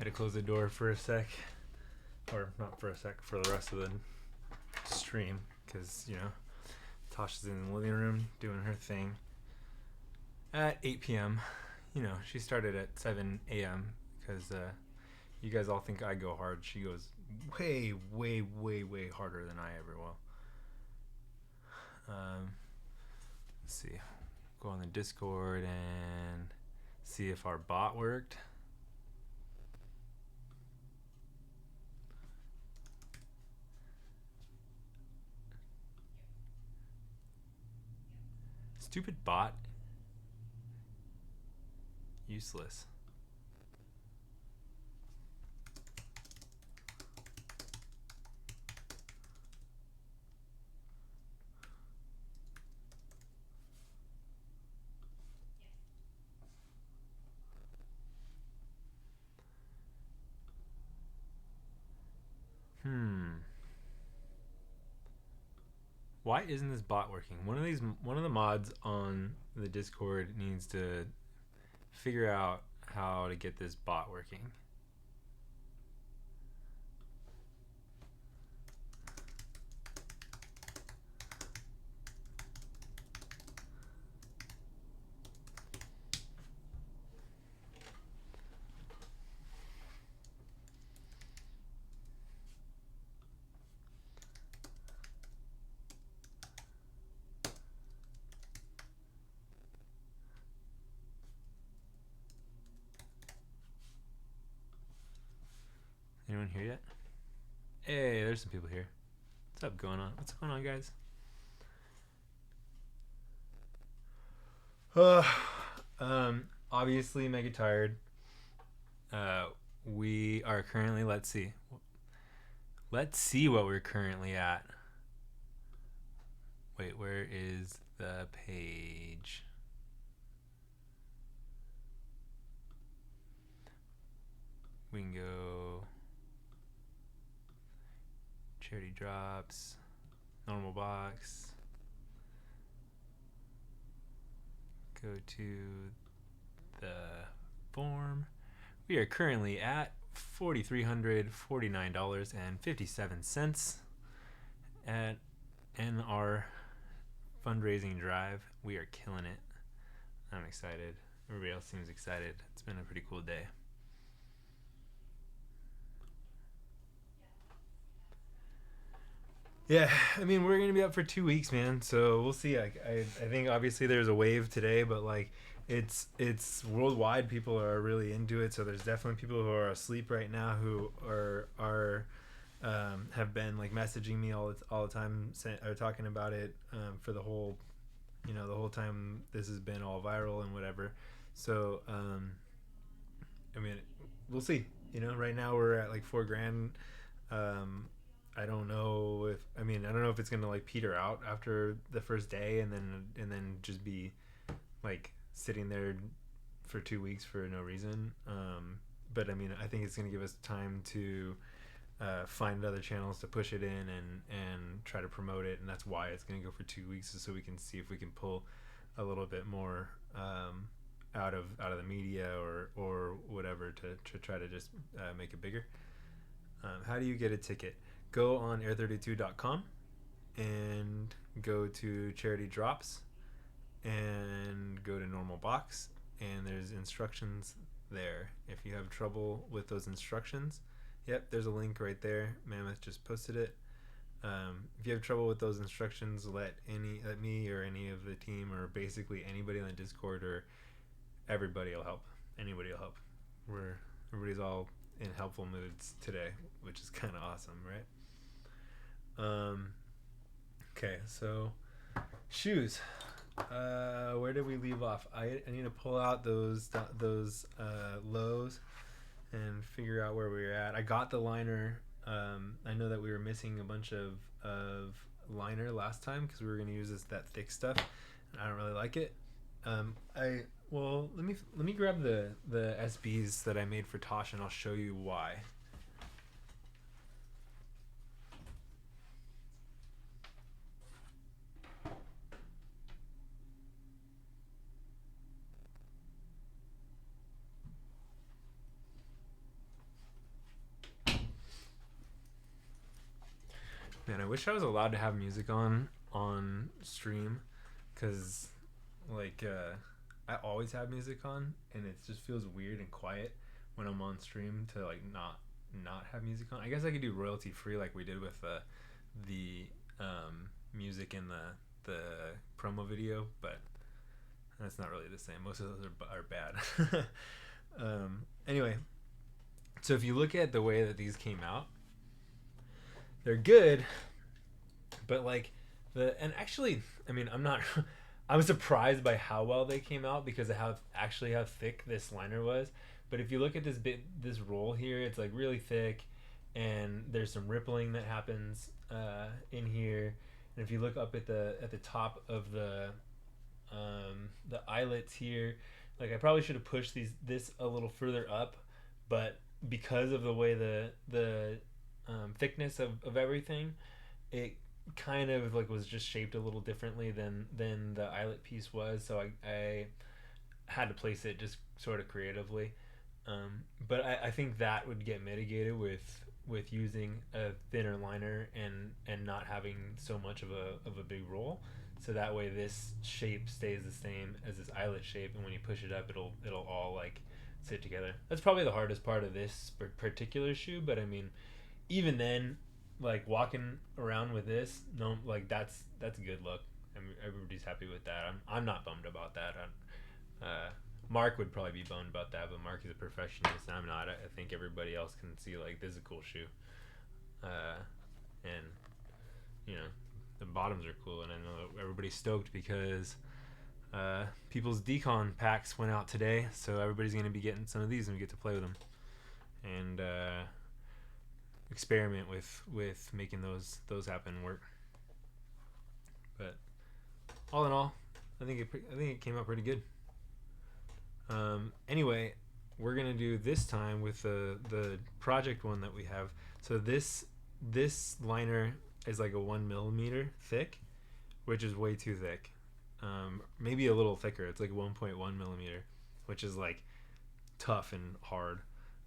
Had to close the door for a sec, or not for a sec, for the rest of the stream, because, you know, Tasha's in the living room doing her thing at 8 p.m. You know, she started at 7 a.m. because you guys all think I go hard. She goes way, way, way, way harder than I ever will. Let's see. Go on the Discord and see if our bot worked. Stupid bot. Useless. Why isn't this bot working? One of the mods on the Discord needs to figure out how to get this bot working. Anyone here yet? Hey, there's some people here. What's up going on? What's going on, guys? Obviously mega tired. We are currently, let's see what we're currently at. Wait, where is the page? We can go charity drops, normal box, go to the form. We are currently at $4,349.57 in our fundraising drive. We are killing it. I'm excited. Everybody else seems excited. It's been a pretty cool day. Yeah, I mean, we're gonna be up for 2 weeks, man. So we'll see. I think obviously there's a wave today, but like it's worldwide. People are really into it. So there's definitely people who are asleep right now who are have been like messaging me all the time, or talking about it for the whole, you know, the whole time this has been all viral and whatever. So I mean, we'll see. You know, right now we're at like $4,000. I don't know if it's gonna like peter out after the first day and then just be like sitting there for 2 weeks for no reason. But I mean, I think it's gonna give us time to find other channels to push it in and try to promote it, and that's why it's gonna go for 2 weeks, so we can see if we can pull a little bit more out of the media or whatever to try to just make it bigger. How do you get a ticket? Go on air32.com and go to charity drops and go to normal box, and there's instructions there. If you have trouble with those instructions, yep, there's a link right there. Mammoth just posted it. If you have trouble with those instructions, let me or any of the team or basically anybody on the Discord, or everybody will help. Anybody will help. Everybody's all in helpful moods today, which is kind of awesome, right? Okay, so shoes. Where did we leave off? I need to pull out those lows and figure out where we were at. I got the liner. I know that we were missing a bunch of liner last time because we were going to use that thick stuff, and I don't really like it. Let me grab the SBs that I made for Tosh, and I'll show you why. Man, I wish I was allowed to have music on stream, cause like I always have music on, and it just feels weird and quiet when I'm on stream to like not have music on. I guess I could do royalty free like we did with the music in the promo video, but that's not really the same. Most of those are bad. Anyway, so if you look at the way that these came out, they're good, but like and actually, I mean, I was surprised by how well they came out because of how thick this liner was. But if you look at this roll here, it's like really thick, and there's some rippling that happens in here. And if you look up at the top of the eyelets here, like I probably should have pushed this a little further up, but because of the way the thickness of everything, it kind of like was just shaped a little differently than the eyelet piece was. So I had to place it just sort of creatively. But I think that would get mitigated with using a thinner liner and not having so much of a big roll. So that way this shape stays the same as this eyelet shape, and when you push it up, it'll all like sit together. That's probably the hardest part of this particular shoe, but I mean, even then, like walking around with this, no, like that's a good look. I mean, everybody's happy with that. I'm not bummed about that. Mark would probably be bummed about that, but Mark is a perfectionist, and I'm not. I think everybody else can see like this is a cool shoe, and you know the bottoms are cool, and I know everybody's stoked because people's decon packs went out today, so everybody's gonna be getting some of these, and we get to play with them and experiment with making those happen and work. But all in all, I think it came out pretty good. Anyway, we're gonna do this time with the project one that we have. So this liner is like a 1 millimeter thick, which is way too thick. Maybe a little thicker. It's like 1.1 millimeter, which is like tough and hard.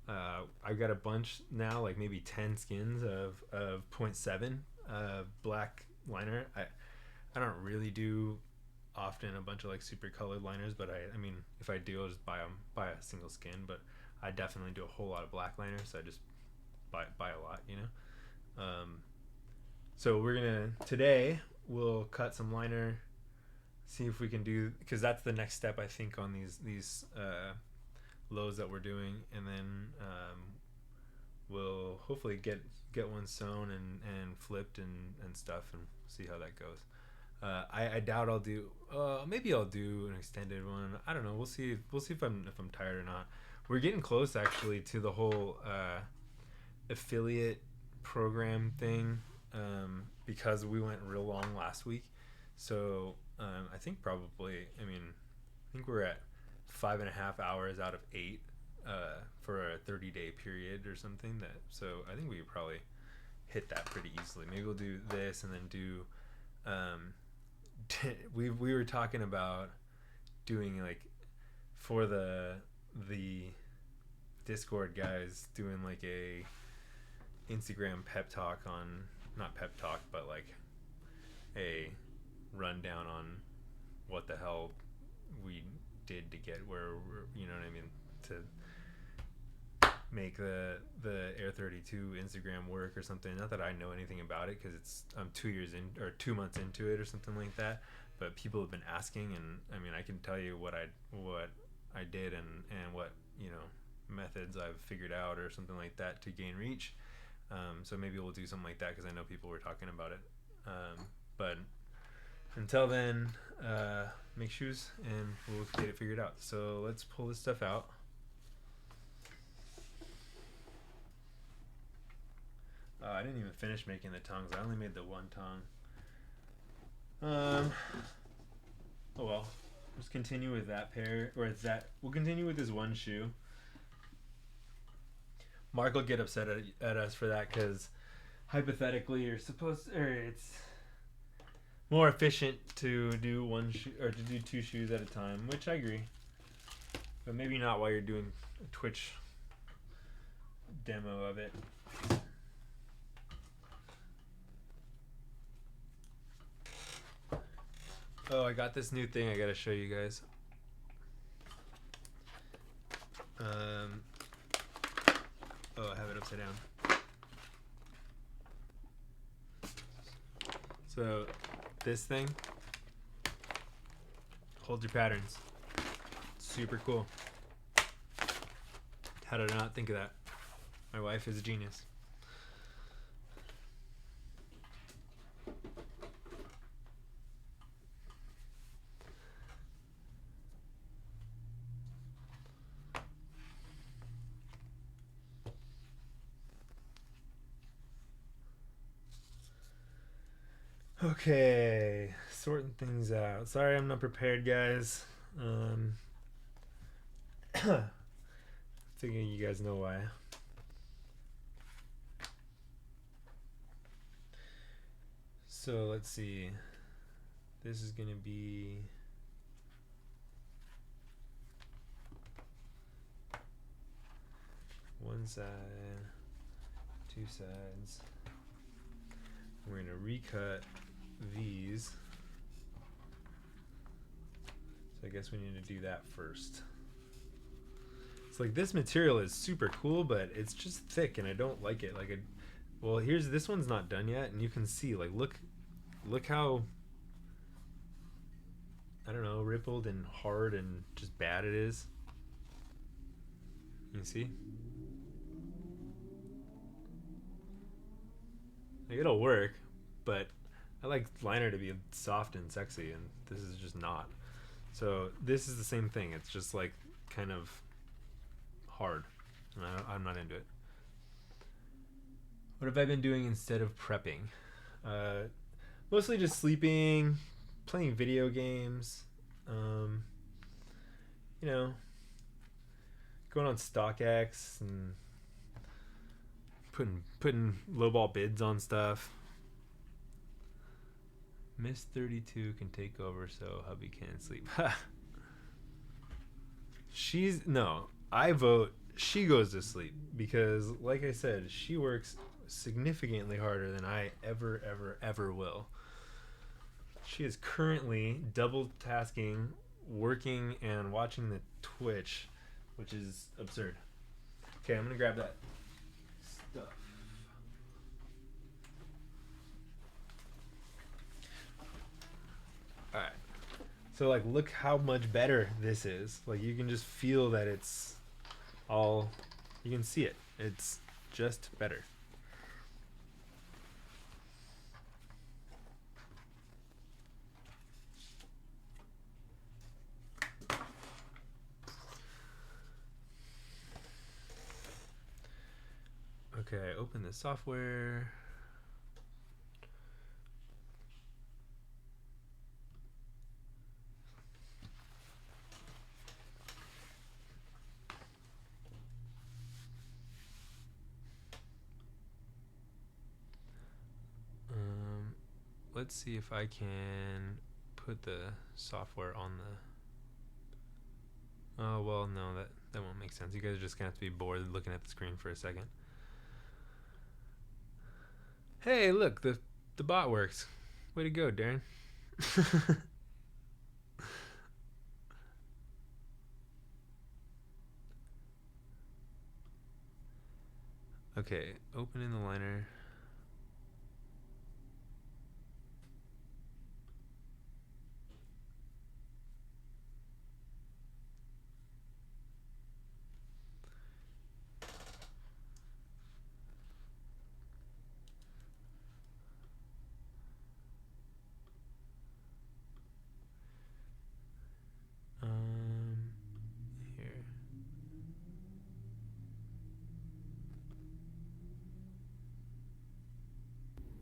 I've got a bunch now, like maybe 10 skins of 0.7 black liner. I don't really do often a bunch of like super colored liners, but I mean, if I do, I'll just buy a single skin. But I definitely do a whole lot of black liners, so I just buy a lot, you know. So today we'll cut some liner, see if we can do, because that's the next step I think on these lows that we're doing, and then we'll hopefully get one sewn and flipped and stuff, and see how that goes. I doubt I'll do. Maybe I'll do an extended one. I don't know. We'll see if I'm tired or not. We're getting close actually to the whole affiliate program thing, because we went real long last week. So I think probably. I think we're at 5.5 hours out of 8 for a 30-day period or something. So I think we could probably hit that pretty easily. Maybe we'll do this and then do. We were talking about doing like for the Discord guys doing like a Instagram pep talk on, not pep talk, but like a rundown on what the hell we did to get where we're, you know what I mean, to make the Air 32 Instagram work or something. Not that I know anything about it, because I'm 2 months into it or something like that, but people have been asking, and I mean, I can tell you what I did and what, you know, methods I've figured out or something like that to gain reach. So maybe we'll do something like that, because I know people were talking about it. But until then, make shoes and we'll get it figured out. So let's pull this stuff out. I didn't even finish making the tongues. I only made the one tongue. Oh well. Let's continue with that pair, or we'll continue with this one shoe. Mark will get upset at us for that, because hypothetically it's more efficient to do one shoe, or to do 2 shoes at a time, which I agree. But maybe not while you're doing a Twitch demo of it. Oh, I got this new thing I gotta show you guys. Oh, I have it upside down. So, this thing holds your patterns. Super cool. How did I not think of that? My wife is a genius. Okay, sorting things out. Sorry I'm not prepared, guys. Thinking you guys know why. So let's see. This is gonna be one side, two sides. We're gonna recut these. So I guess we need to do that first. It's like this material is super cool, but it's just thick and I don't like it. Like, well, here's this one's not done yet, and you can see, like, look how, I don't know, rippled and hard and just bad it is. You see? Like, it'll work, but I like liner to be soft and sexy, and this is just not. So this is the same thing. It's just like kind of hard, and I'm not into it. What have I been doing instead of prepping? Mostly just sleeping, playing video games, you know, going on StockX and putting lowball bids on stuff. Miss 32 can take over so hubby can't sleep. I vote she goes to sleep because, like I said, she works significantly harder than I ever will. She is currently double tasking, working and watching the Twitch, which is absurd. Okay, I'm gonna grab that stuff. Alright. So, like, look how much better this is. Like, you can just feel that it's all, you can see it. It's just better. Okay, open the software. Let's see if I can put the software on the... Oh, well, no, that won't make sense. You guys are just gonna have to be bored looking at the screen for a second. Hey, look, the bot works. Way to go, Darren. Okay, opening the liner. Here.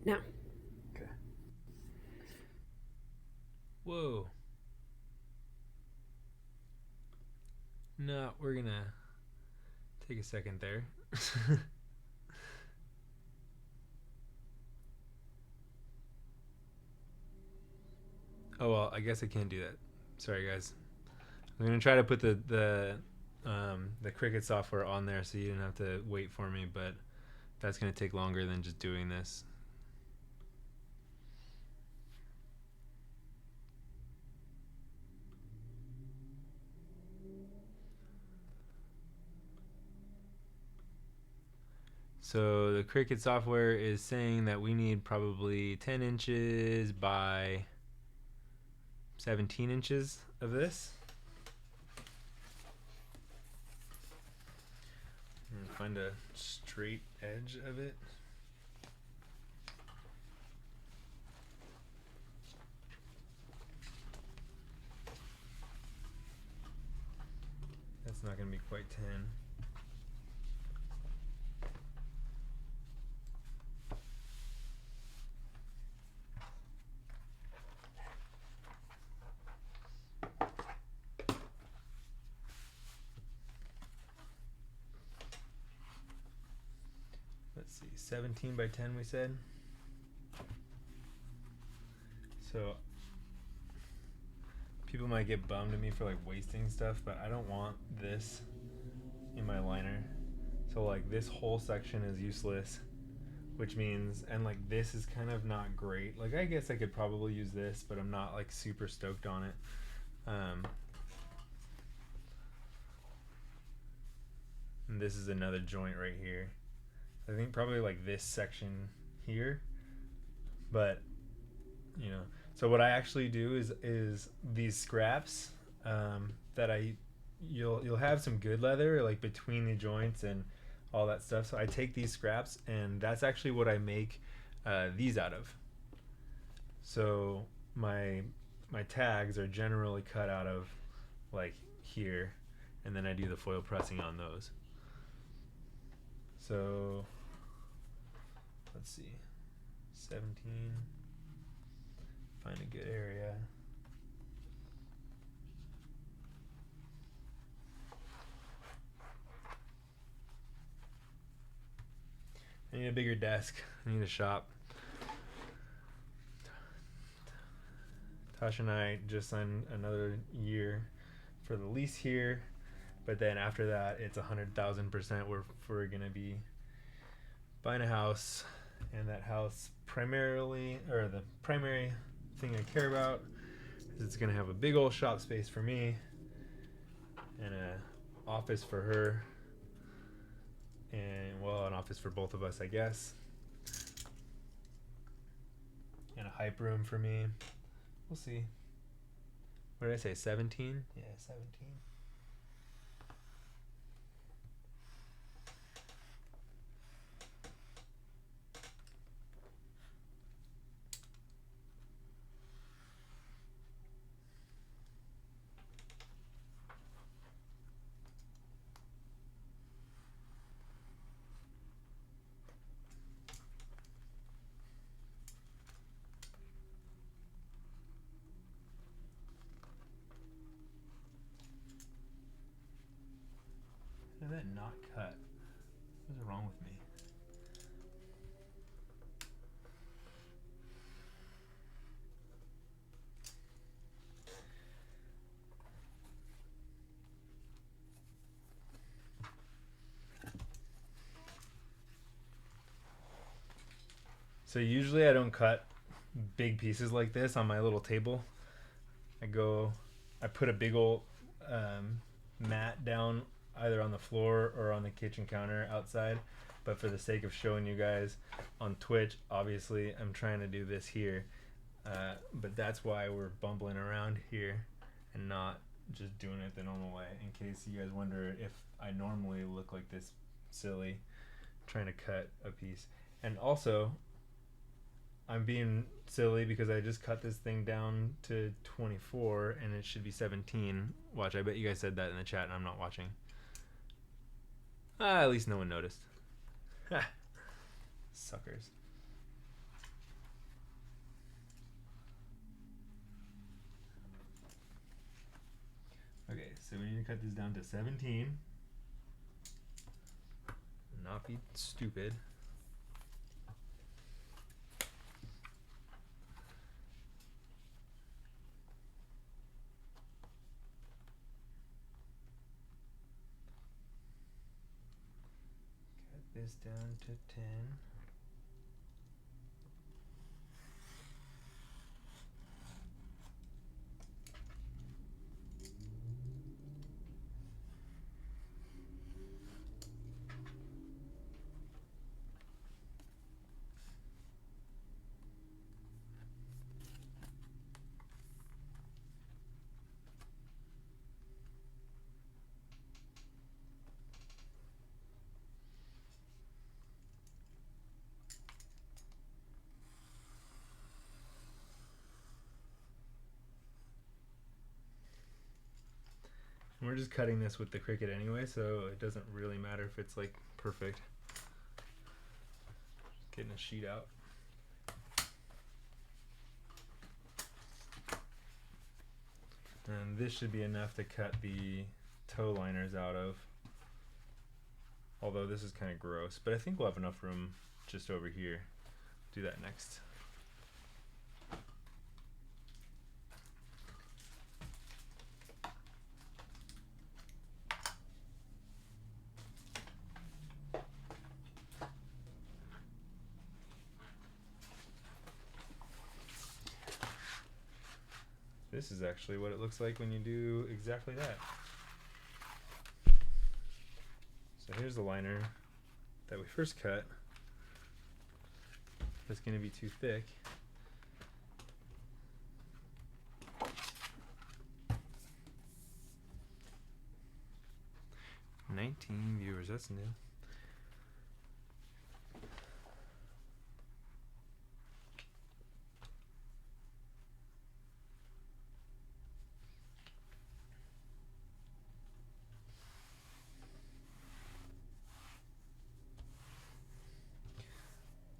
No. Okay. Whoa. No, we're gonna take a second there. Oh, well, I guess I can't do that. Sorry, guys. I'm gonna try to put the Cricut software on there so you didn't have to wait for me, but that's gonna take longer than just doing this. So the Cricut software is saying that we need probably 10 inches by 17 inches of this. And find a straight edge of it. That's not going to be quite 10. Let's see, 17 by 10 we said. So people might get bummed at me for like wasting stuff, but I don't want this in my liner. So like this whole section is useless, which means, and like this is kind of not great. Like I guess I could probably use this, but I'm not like super stoked on it. And this is another joint right here. I think probably like this section here, but you know. So what I actually do is these scraps that you'll have some good leather like between the joints and all that stuff. So I take these scraps and that's actually what I make these out of. So my tags are generally cut out of like here, and then I do the foil pressing on those. So let's see, 17. Find a good area. I need a bigger desk. I need a shop. Tasha and I just signed another year for the lease here, but then after that, it's 100,000%. We're gonna be buying a house, and that house primarily, or the primary thing I care about, is it's gonna have a big old shop space for me and a office for her, and well, an office for both of us, I guess, and a hype room for me. We'll see. What did I say, 17? Yeah, 17. How did that not cut? What is wrong with me? So usually I don't cut big pieces like this on my little table. I put a big old mat down either on the floor or on the kitchen counter outside, but for the sake of showing you guys on Twitch, obviously I'm trying to do this here, but that's why we're bumbling around here and not just doing it the normal way, in case you guys wonder if I normally look like this silly trying to cut a piece. And also I'm being silly because I just cut this thing down to 24 and it should be 17. Watch, I bet you guys said that in the chat and I'm not watching. At least no one noticed. Suckers. Okay, so we need to cut this down to 17. Not be stupid. This down to 10. We're just cutting this with the Cricut anyway, so it doesn't really matter if it's like perfect. Getting a sheet out. And this should be enough to cut the toe liners out of. Although this is kind of gross, but I think we'll have enough room just over here. Do that next. This is actually what it looks like when you do exactly that. So here's the liner that we first cut. That's going to be too thick. "19 viewers, that's new."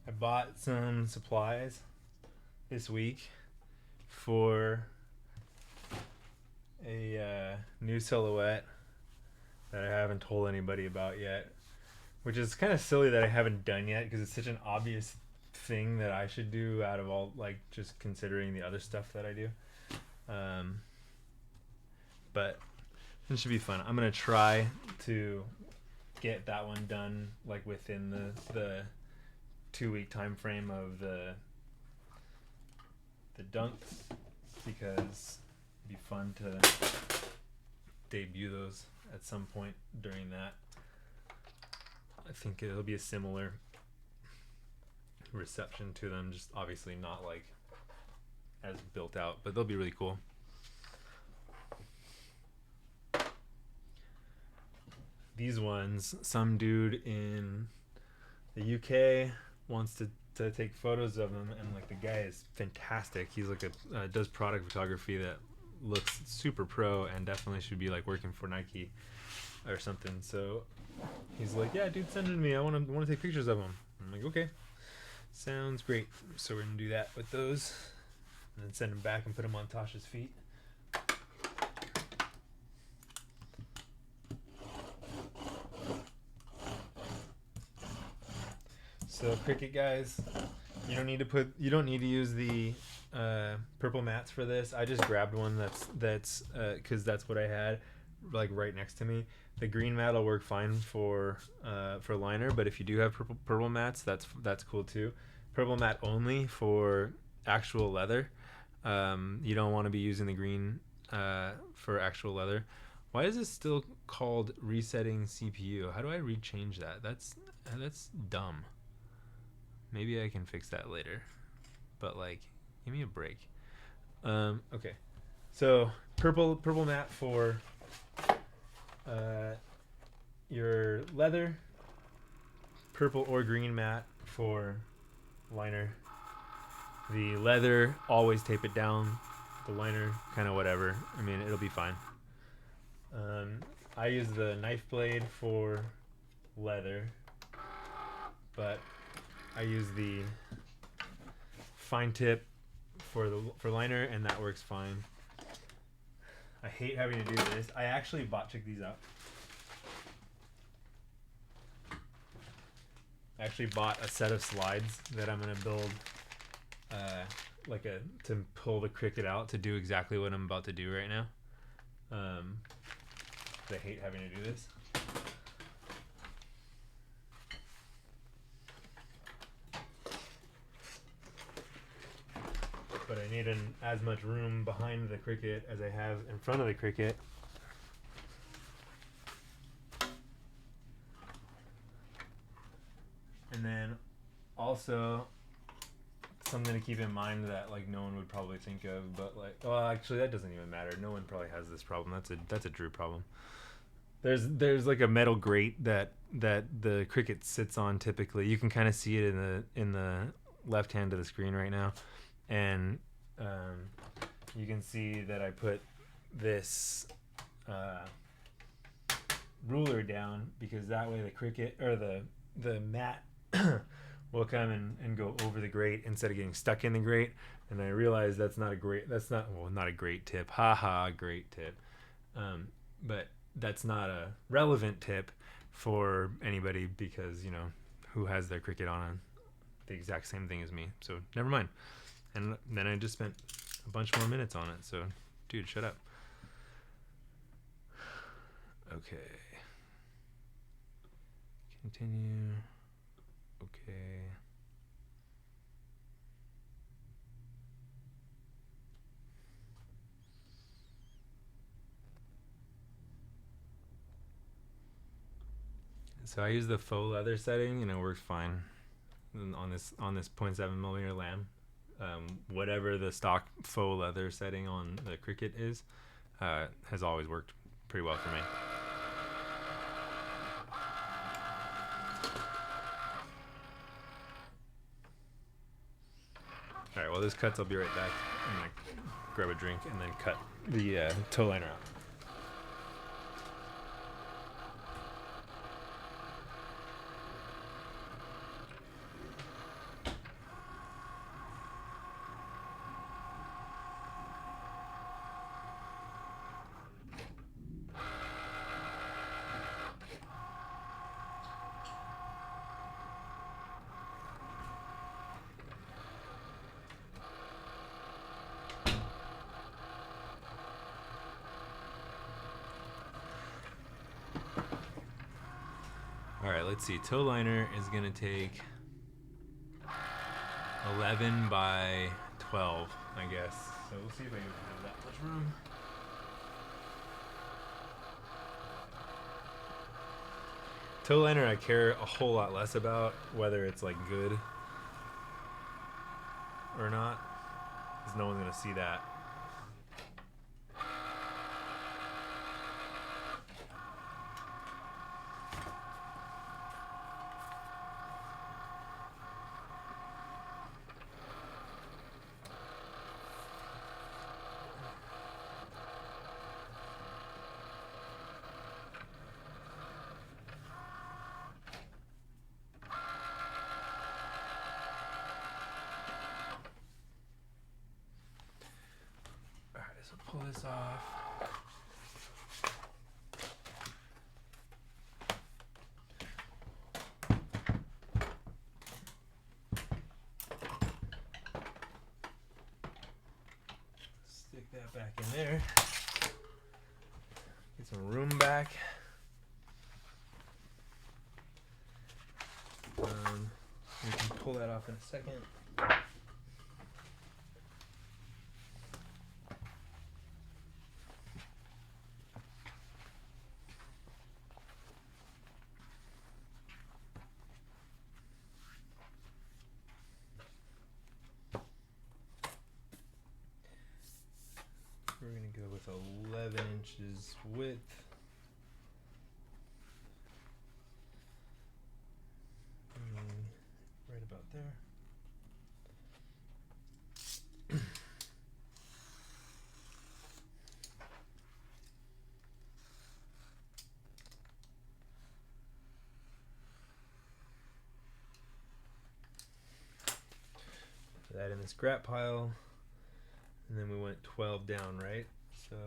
I bought some supplies this week for a new silhouette that I haven't told anybody about yet, which is kind of silly that I haven't done yet because it's such an obvious thing that I should do out of all, like, just considering the other stuff that I do. But it should be fun. I'm gonna try to get that one done like within the 2-week time frame of the dunks, because it'd be fun to debut those at some point during that. I think it'll be a similar reception to them, just obviously not like as built out, but they'll be really cool. These ones, some dude in the UK wants to take photos of them, and like the guy is fantastic. He's like does product photography that looks super pro and definitely should be like working for Nike or something. So he's like, "Yeah, dude, send them to me. I want to take pictures of them." I'm like, "Okay, sounds great." So we're gonna do that with those, and then send them back and put them on Tasha's feet. So Cricut guys, you don't need to use the purple mats for this. I just grabbed one that's because that's what I had like right next to me. The green mat will work fine for liner, but if you do have purple mats, that's cool too. Purple mat only for actual leather. You don't want to be using the green for actual leather. Why is this still called resetting CPU? How do I rechange that? That's dumb. Maybe I can fix that later, but like, give me a break. Okay, so purple mat for your leather, purple or green mat for liner. The leather, always tape it down. The liner, kind of whatever. I mean, it'll be fine. I use the knife blade for leather, but I use the fine tip for liner, and that works fine. I hate having to do this. I actually check these out. I actually bought a set of slides that I'm gonna build, to pull the Cricut out to do exactly what I'm about to do right now. I hate having to do this. But I need as much room behind the Cricut as I have in front of the Cricut. And then also something to keep in mind that like no one would probably think of, but like, well, actually that doesn't even matter. No one probably has this problem. That's a Drew problem. There's like a metal grate that the Cricut sits on typically. You can kind of see it in the left hand of the screen right now. And you can see that I put this ruler down, because that way the Cricut or the mat will come and go over the grate instead of getting stuck in the grate. And I realized that's not a great tip. Haha, great tip. But that's not a relevant tip for anybody, because, you know, who has their Cricut on the exact same thing as me. So never mind. And then I just spent a bunch more minutes on it. So, dude, shut up. Okay. Continue. Okay. So I use the faux leather setting, and it works fine on this 0.7mm lamb. Whatever the stock faux leather setting on the Cricut is, has always worked pretty well for me. All right, while this cuts, I'll be right back. I'm gonna grab a drink and then cut the toe liner out. All right, let's see. Toe liner is gonna take 11 by 12, I guess. So we'll see if I can have that much room. Toe liner I care a whole lot less about, whether it's like good or not, because no one's gonna see that. So pull this off. Stick that back in there. Get some room back. We can pull that off in a second. We're going to go with 11 inches width. Right about there. Put that in the scrap pile. And then we went 12 down, right? So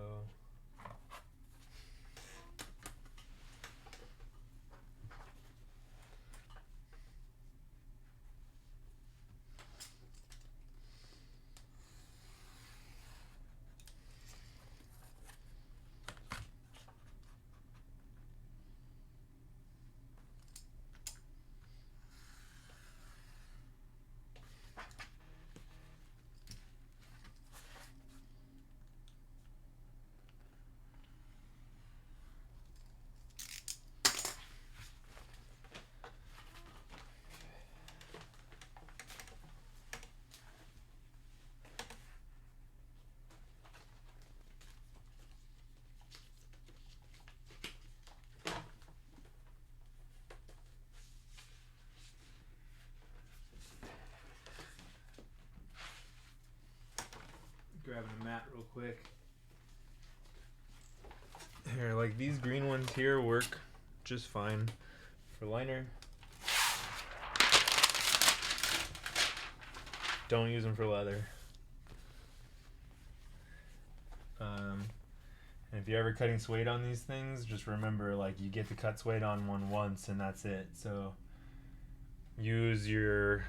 grabbing a mat real quick. Here, like these green ones here work just fine for liner. Don't use them for leather. And if you're ever cutting suede on these things, just remember, like, you get to cut suede on one once and that's it. So use your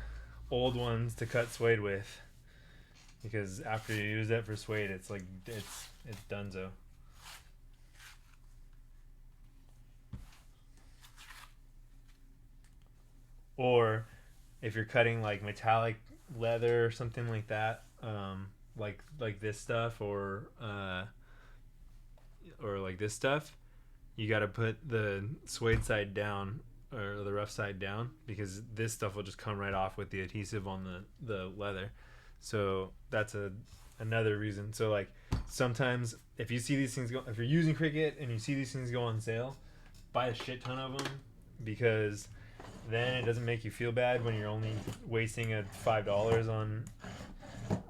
old ones to cut suede with, because after you use that for suede, it's like it's donezo. Or if you're cutting like metallic leather or something like that, like this stuff, or like this stuff, you got to put the suede side down or the rough side down, because this stuff will just come right off with the adhesive on the leather. So that's another reason. So like sometimes if you see these things go, if you're using Cricut and you see these things go on sale, buy a shit ton of them, because then it doesn't make you feel bad when you're only wasting $5 on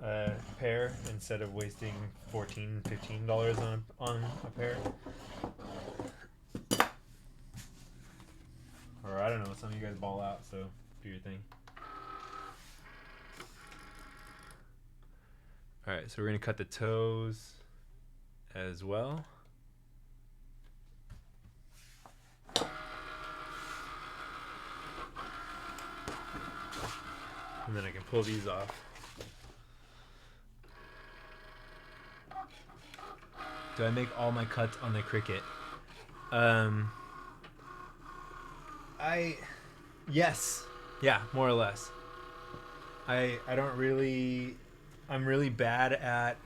a pair instead of wasting $14-15 on a pair. Or I don't know, some of you guys ball out, so do your thing. Alright, so we're going to cut the toes as well. And then I can pull these off. Do I make all my cuts on the Cricut? Yes. Yeah, more or less. I don't really... I'm really bad at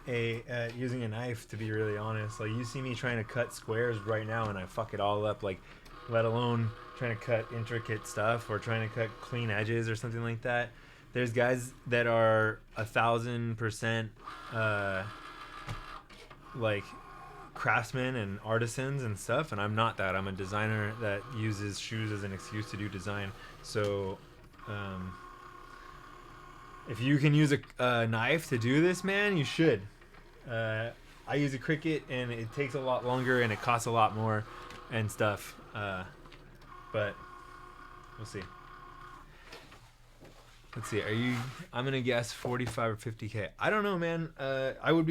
using a knife, to be really honest. Like, you see me trying to cut squares right now and I fuck it all up, like, let alone trying to cut intricate stuff or trying to cut clean edges or something like that. There's guys that are 1,000% like craftsmen and artisans and stuff, and I'm not that. I'm a designer that uses shoes as an excuse to do design. So if you can use a knife to do this, man, you should. I use a Cricut and it takes a lot longer and it costs a lot more and stuff, but we'll see. Let's see. I'm gonna guess 45 or 50K. I don't know, man. I'd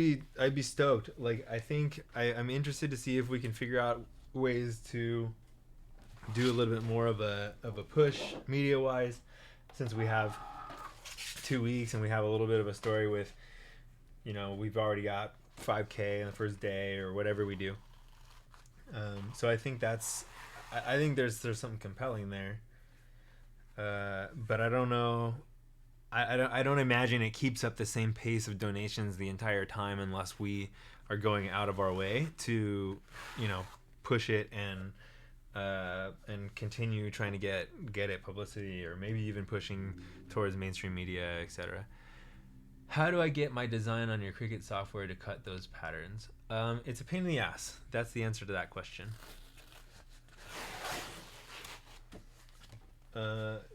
be stoked. Like, I think I'm interested to see if we can figure out ways to do a little bit more of a push media wise, since we have 2 weeks and we have a little bit of a story with, you know, we've already got 5K on the first day or whatever we do. So I think I think there's something compelling there. But I don't know. I don't imagine it keeps up the same pace of donations the entire time unless we are going out of our way to, you know, push it and continue trying to get it publicity, or maybe even pushing towards mainstream media, etc. How do I get my design on your Cricut software to cut those patterns? It's a pain in the ass. That's the answer to that question.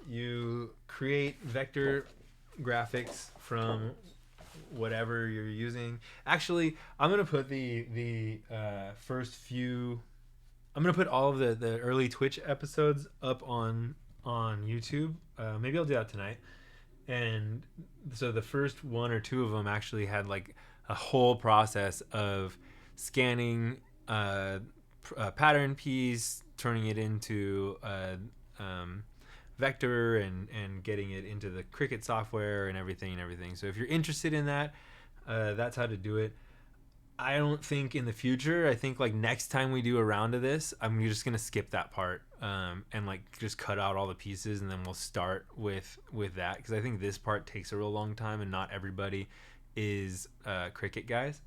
You create vector graphics from whatever you're using. Actually, I'm gonna put the first few. I'm gonna put all of the early Twitch episodes up on YouTube. Maybe I'll do that tonight. And so the first one or two of them actually had like a whole process of scanning a pattern piece, turning it into a vector and getting it into the Cricut software and everything. So if you're interested in that, that's how to do it. I don't think in the future, I think like next time we do a round of this, I'm just gonna skip that part and like just cut out all the pieces, and then we'll start with that, because I think this part takes a real long time and not everybody is Cricut guys.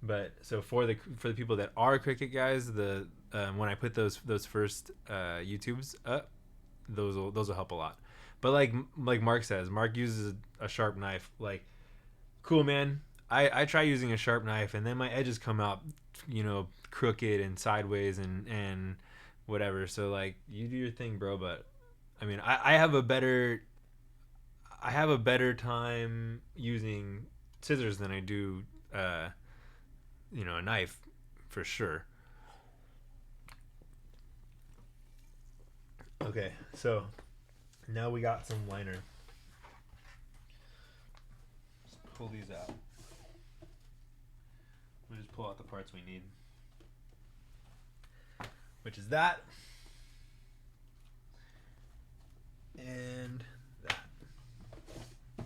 But so for the people that are Cricut guys, when I put those first YouTubes up, those will help a lot. But like Mark says, Mark uses a sharp knife. Like, cool, man. I try using a sharp knife and then my edges come out, you know, crooked and sideways and whatever. So like, you do your thing, bro. But I mean, I have a better time using scissors than I do you know, a knife, for sure. Okay, so now we got some liner. Let's pull these out. We'll just pull out the parts we need, which is that and that.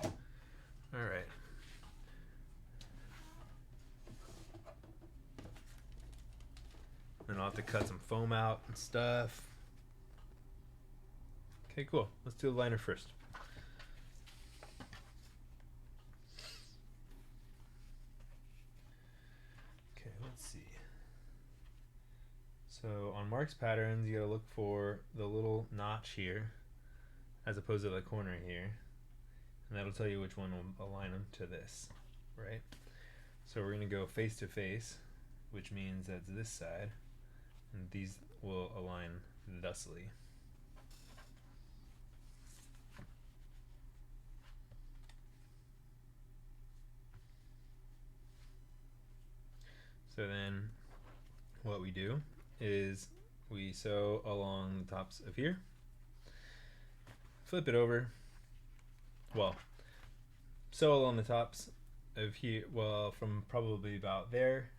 All right. Then I'll have to cut some foam out and stuff. Okay, cool. Let's do the liner first. Okay, let's see. So on Mark's patterns, you gotta look for the little notch here as opposed to the corner here. And that'll tell you which one will align them to this, right? So we're gonna go face to face, which means that's this side, and these will align thusly. So then what we do is we sew along the tops of here, flip it over, well, sew along the tops of here, well, from probably about there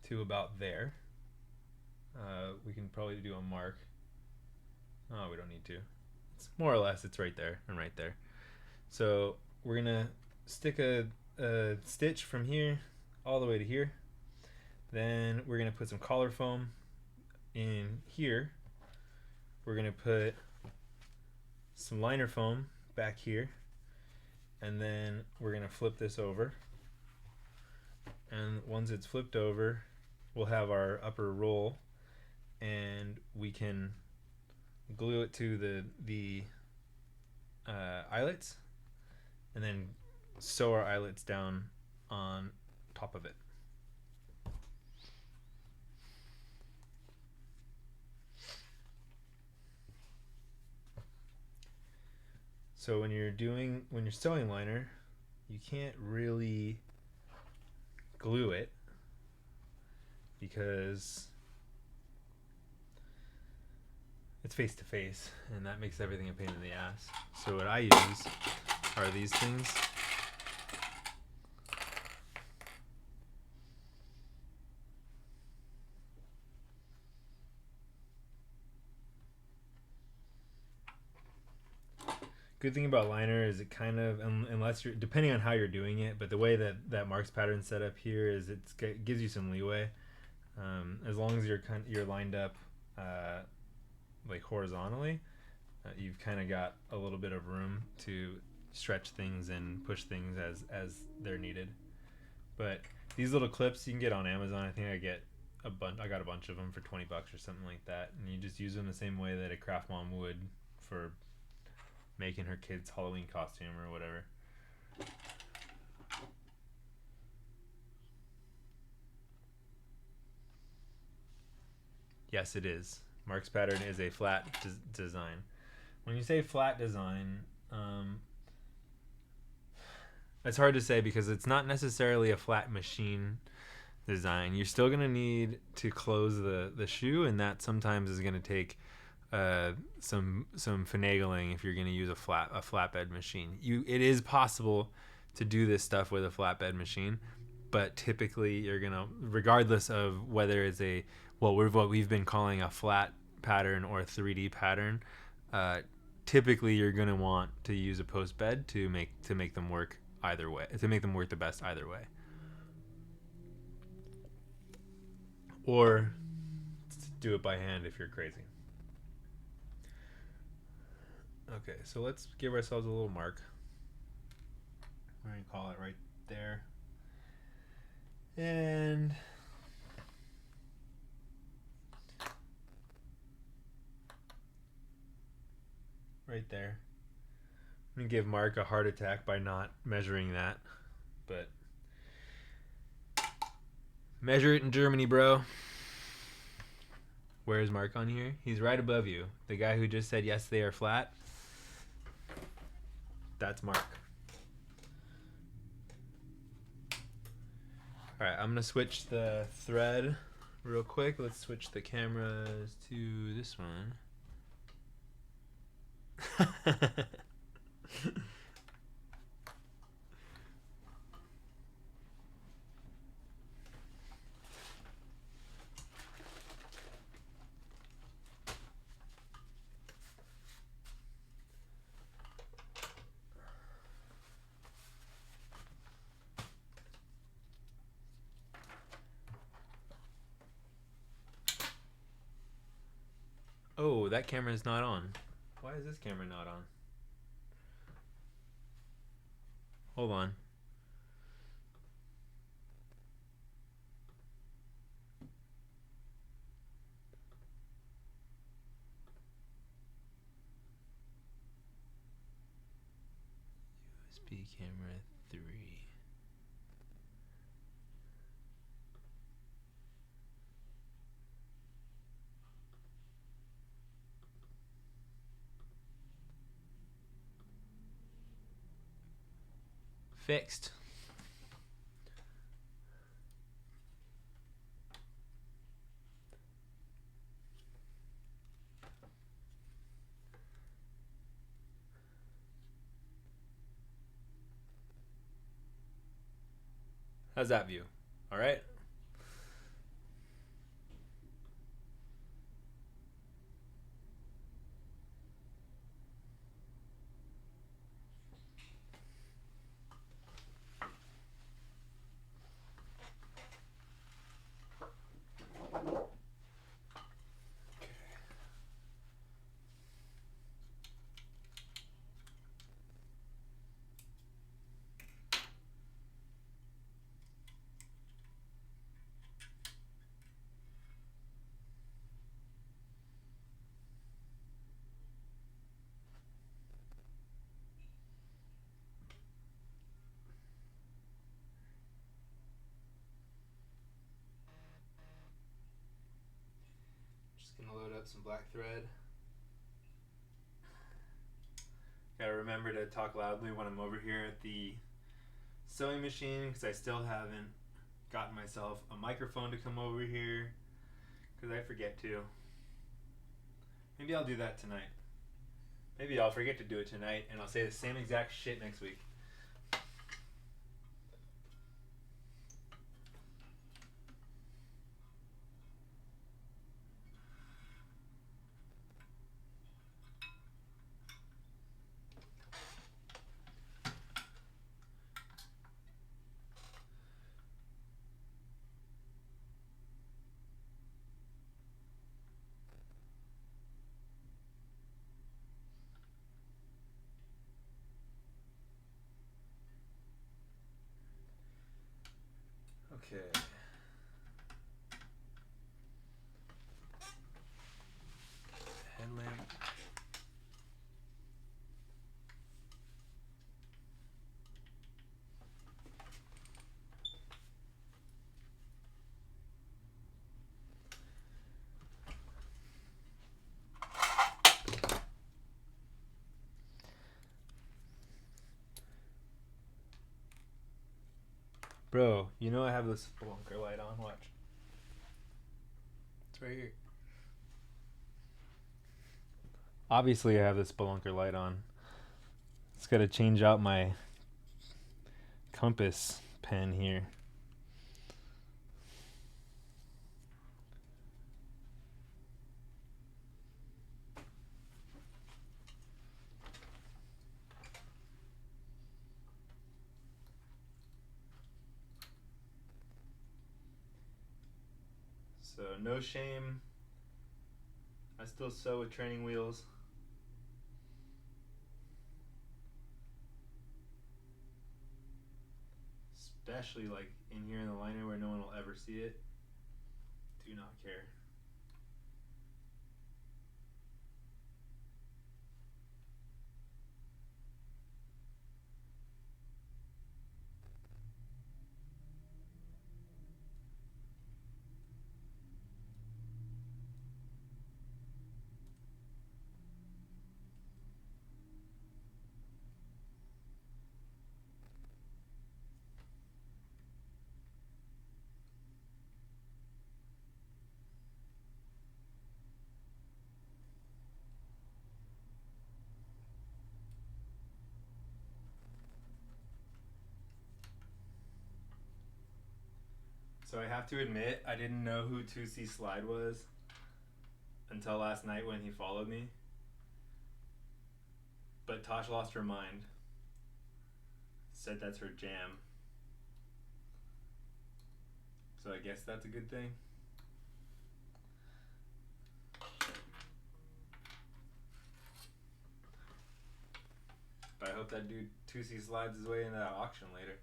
to about there. We can probably do a mark. Oh, we don't need to. It's more or less, it's right there and right there. So we're gonna stick a stitch from here all the way to here. Then we're gonna put some collar foam in here. We're gonna put some liner foam back here, and then we're gonna flip this over. And once it's flipped over, we'll have our upper roll, and we can glue it to the eyelets, and then sew our eyelets down on top of it. So when you're sewing liner, you can't really glue it because it's face to face, and that makes everything a pain in the ass. So what I use are these things. Good thing about liner is it kind of, unless you're, depending on how you're doing it, but the way that Mark's pattern set up here is it gives you some leeway. As long as you're lined up like horizontally, you've kind of got a little bit of room to stretch things and push things as they're needed. But these little clips you can get on Amazon. I think I got a bunch of them for $20 or something like that, and you just use them the same way that a craft mom would for making her kid's Halloween costume or whatever. Yes, it is. Mark's pattern is a flat design. When you say flat design, it's hard to say because it's not necessarily a flat machine design. You're still gonna need to close the shoe, and that sometimes is gonna take some finagling if you're going to use a flatbed machine. It is possible to do this stuff with a flatbed machine, but typically you're going to, regardless of whether it's what we've been calling a flat pattern or a 3D pattern, typically you're going to want to use a post bed to make them work either way, to make them work the best either way. Or do it by hand if you're crazy. Okay, so let's give ourselves a little mark. We're going to call it right there. And right there. I'm going to give Mark a heart attack by not measuring that. But measure it in Germany, bro. Where is Mark on here? He's right above you. The guy who just said yes, they are flat. That's Mark. Alright, I'm going to switch the thread real quick. Let's switch the cameras to this one. Oh, that camera is not on. Why is this camera not on? Hold on. USB camera 3. Fixed. How's that view? All right. Just gonna load up some black thread. Gotta remember to talk loudly when I'm over here at the sewing machine because I still haven't gotten myself a microphone to come over here because I forget to. Maybe I'll do that tonight. Maybe I'll forget to do it tonight and I'll say the same exact shit next week. Okay. Headlamp. Bro, you know I have this bunker light on. Watch. It's right here. Obviously, I have this spelunker light on. It's got to change out my compass pen here. So no shame. I still sew with training wheels. Especially like in here in the liner where no one will ever see it. Do not care. So I have to admit, I didn't know who 2C Slide was until last night when he followed me. But Tosh lost her mind. Said that's her jam. So I guess that's a good thing. But I hope that dude 2C slides his way into that auction later.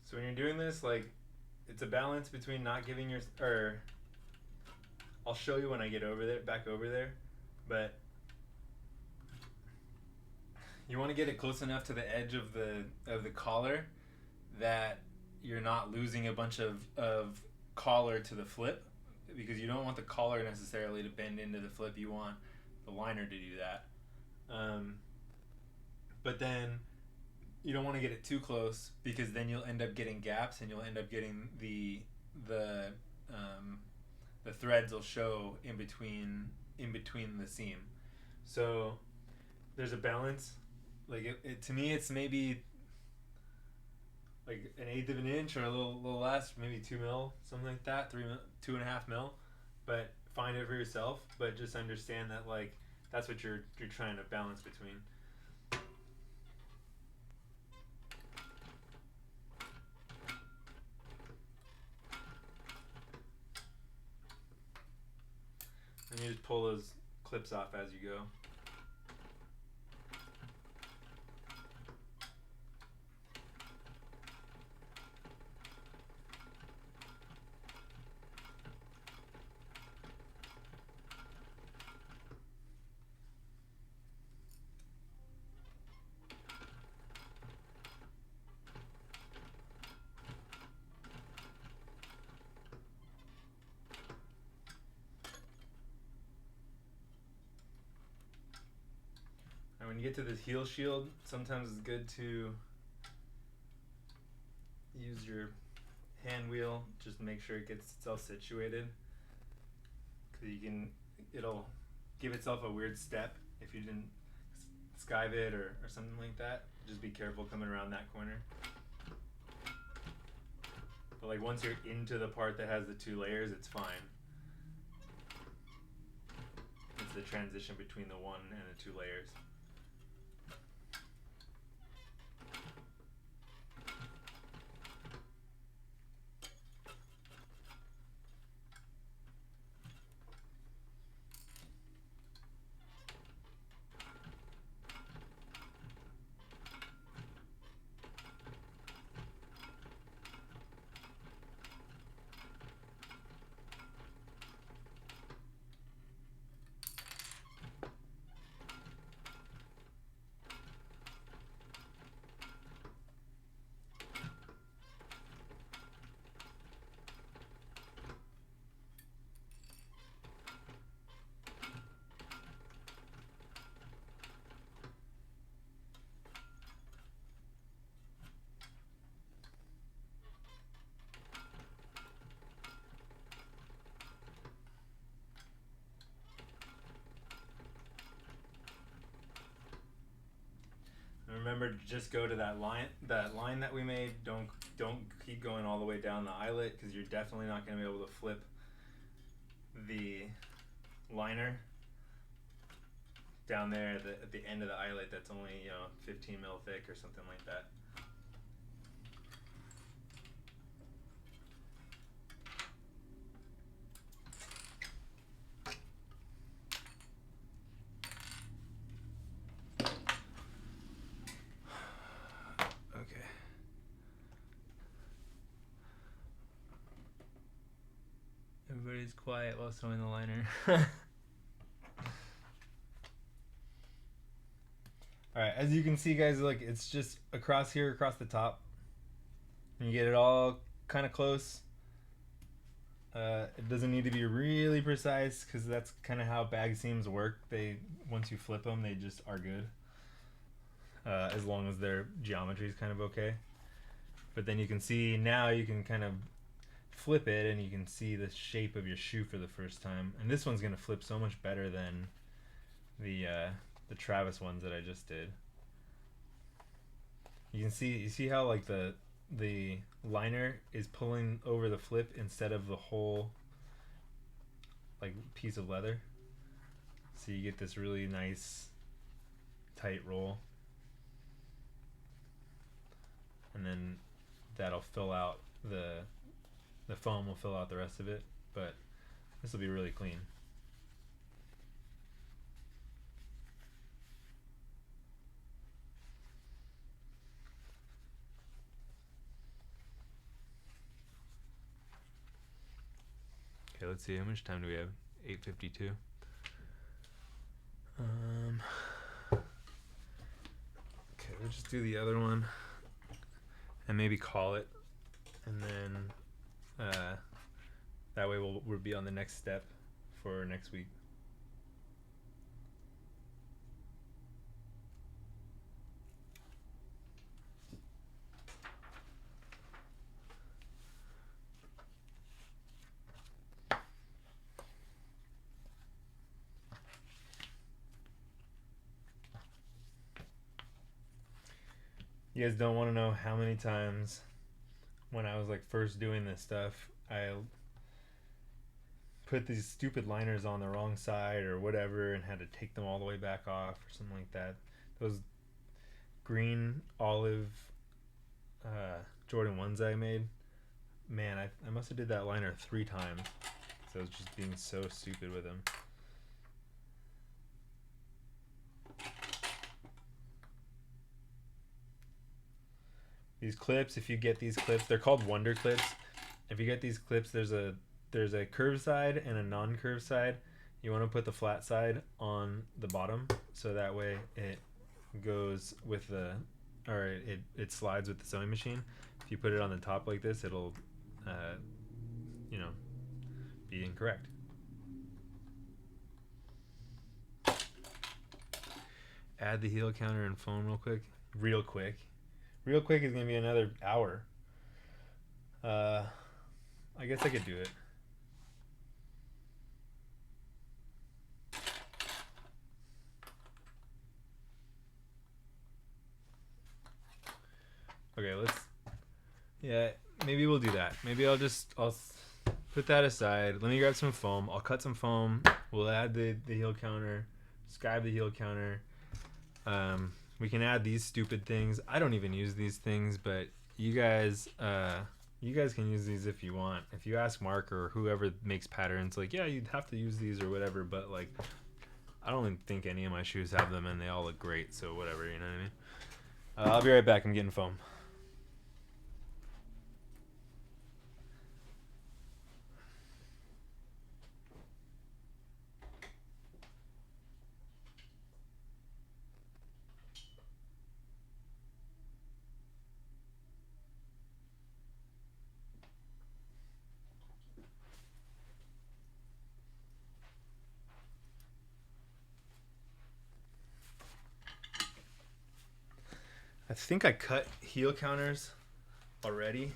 So when you're doing this, like, it's a balance between not giving your, or I'll show you when I get over there, back over there, but you want to get it close enough to the edge of the collar that you're not losing a bunch of collar to the flip, because you don't want the collar necessarily to bend into the flip. You want the liner to do that. But then you don't want to get it too close, because then you'll end up getting gaps, and you'll end up getting the threads will show in between the seam. So there's a balance. Like it to me, it's maybe like 1/8 of an inch or a little less, maybe 2 mil, something like that, 2.5 mil. But find it for yourself. But just understand that, like, that's what you're trying to balance between. And you just pull those clips off as you go. When you get to this heel shield, sometimes it's good to use your hand wheel just to make sure it gets itself situated, because it'll give itself a weird step if you didn't skive it or something like that. Just be careful coming around that corner. But like once you're into the part that has the 2 layers, it's fine. It's the transition between the 1 and the 2 layers. Remember to just go to that line that we made. Don't keep going all the way down the eyelet, because you're definitely not going to be able to flip the liner down there at the end of the eyelet. That's only 15 mil thick or something like that. Everybody's quiet while sewing the liner. All right, as you can see, guys, look, it's just across here, across the top. And you get it all kind of close. It doesn't need to be really precise because that's kind of how bag seams work. They once you flip them, they just are good. As long as their geometry is kind of okay. But then you can see now you can kind of flip it and you can see the shape of your shoe for the first time. And this one's gonna flip so much better than the Travis ones that I just did. You see how like the liner is pulling over the flip instead of the whole like piece of leather. So you get this really nice tight roll. And then that'll fill out the foam will fill out the rest of it, but this will be really clean. Okay, let's see, how much time do we have? 8:52. Okay, we'll just do the other one and maybe call it, and then that way we'll be on the next step for next week. You guys don't want to know how many times when I was like first doing this stuff, I put these stupid liners on the wrong side or whatever and had to take them all the way back off or something like that. Those green olive Jordan 1s I made, man, I must have did that liner 3 times. So I was just being so stupid with them. These clips, if you get these clips, they're called Wonder clips. If you get these clips, there's a curved side and a non-curved side. You want to put the flat side on the bottom so that way it goes with the, or it slides with the sewing machine. If you put it on the top like this, it'll you know, be incorrect. Add the heel counter and foam real quick. Real quick is gonna be another hour. I guess I could do it. Okay, yeah, maybe we'll do that. Maybe I'll put that aside. Let me grab some foam. I'll cut some foam. We'll add the heel counter, scribe the heel counter. We can add these stupid things. I don't even use these things, but you guys can use these if you want. If you ask Mark or whoever makes patterns, like, yeah, you'd have to use these or whatever, but like, I don't even think any of my shoes have them and they all look great, so whatever, you know what I mean? I'll be right back. I'm getting foam. I think I cut heel counters already,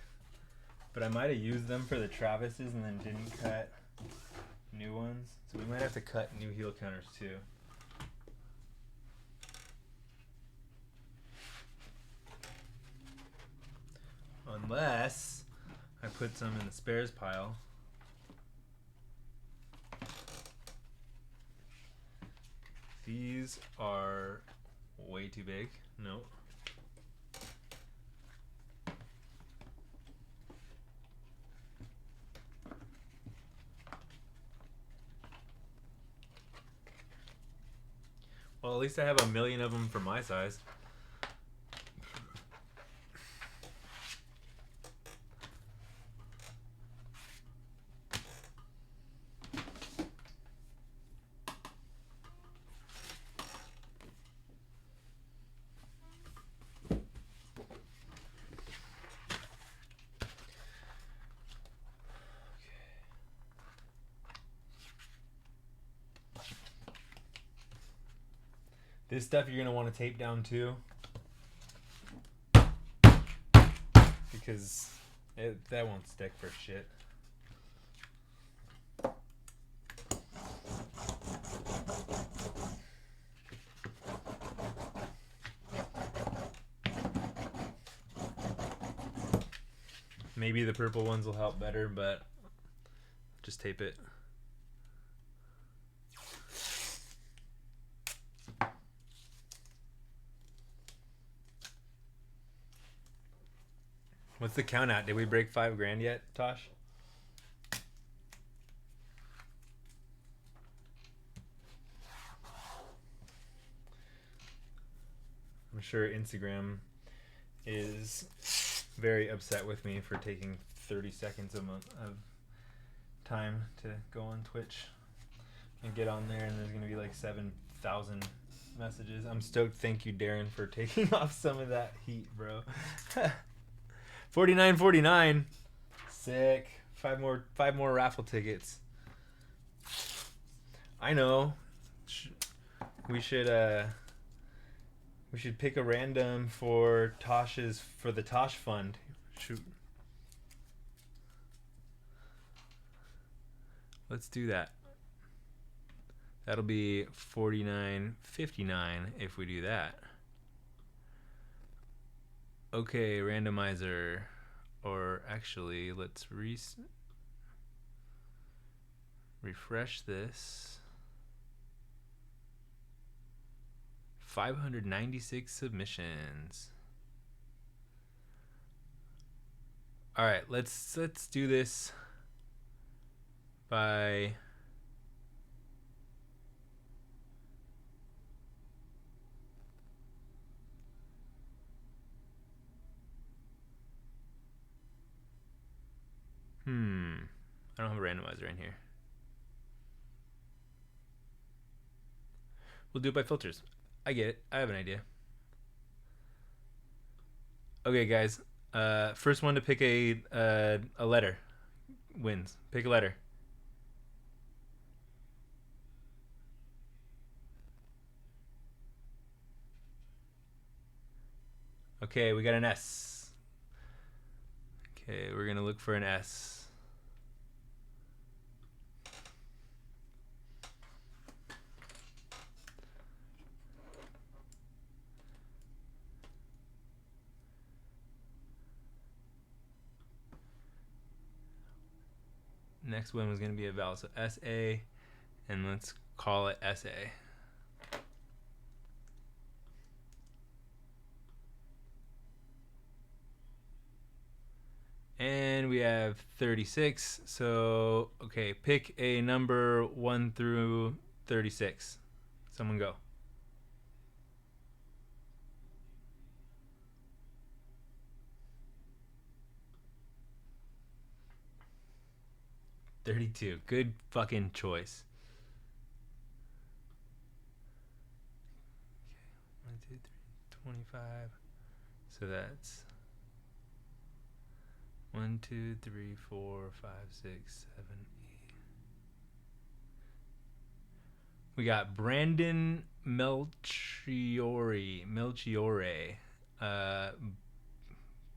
but I might have used them for the Travises and then didn't cut new ones. So we might have to cut new heel counters too. Unless I put some in the spares pile. These are way too big. Nope. Well, at least I have a million of them for my size. This stuff you're gonna want to tape down too, because that won't stick for shit. Maybe the purple ones will help better, but just tape it. What's the count at? Did we break 5 grand yet, Tosh? I'm sure Instagram is very upset with me for taking 30 seconds of time to go on Twitch and get on there, and there's gonna be like 7,000 messages. I'm stoked. Thank you, Darren, for taking off some of that heat, bro. 49.49. Sick. Five more raffle tickets. I know. We should pick a random for the Tosh Fund. Shoot. Let's do that. That'll be $49.59 if we do that. Okay, randomizer. Or actually, let's refresh this. 596 submissions. All right, let's do this by I don't have a randomizer in here. We'll do it by filters. I get it. I have an idea. Okay, guys. First one to pick a letter wins. Pick a letter. Okay, we got an S. Okay, we're gonna look for an S. Next one was going to be a vowel, so SA, and let's call it SA. And we have 36, so okay, pick a number 1 through 36. Someone go. $32. Good fucking choice. Okay, 1, 2, 3, 25. So that's 1, 2, 3, 4, 5, 6, 7, 8. We got Brandon Melchiore.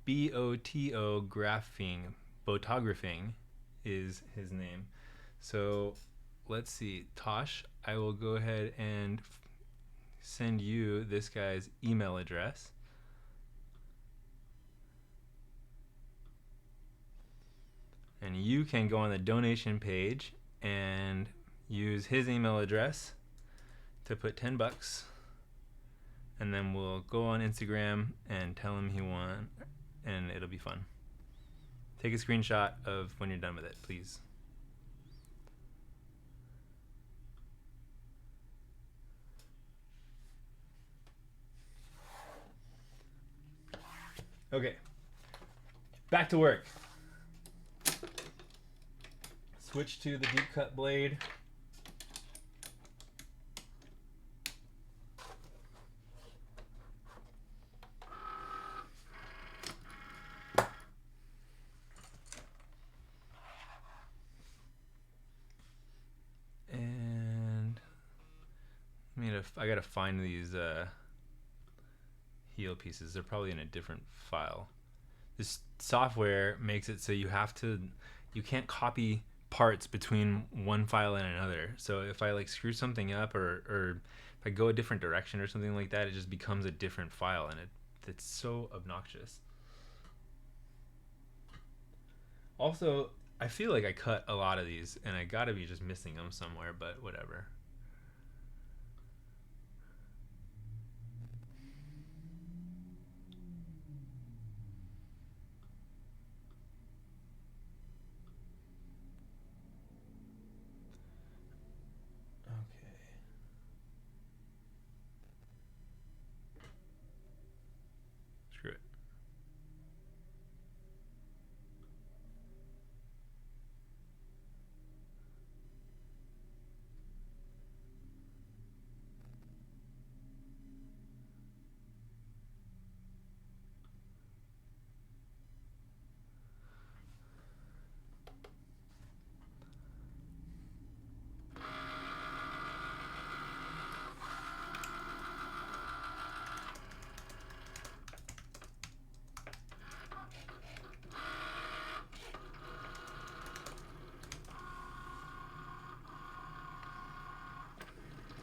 BOTO Botographing is his name. So let's see. Tosh, I will go ahead and send you this guy's email address. And you can go on the donation page and use his email address to put $10. And then we'll go on Instagram and tell him he won, and it'll be fun. Take a screenshot of when you're done with it, please. Okay, back to work. Switch to the deep cut blade. And made a I gotta find these heel pieces. They're probably in a different file. This software makes it so you can't copy parts between one file and another. So if I like screw something up or if I go a different direction or something like that, it just becomes a different file, and it's so obnoxious. Also, I feel like I cut a lot of these and I gotta be just missing them somewhere, but whatever. Screw it.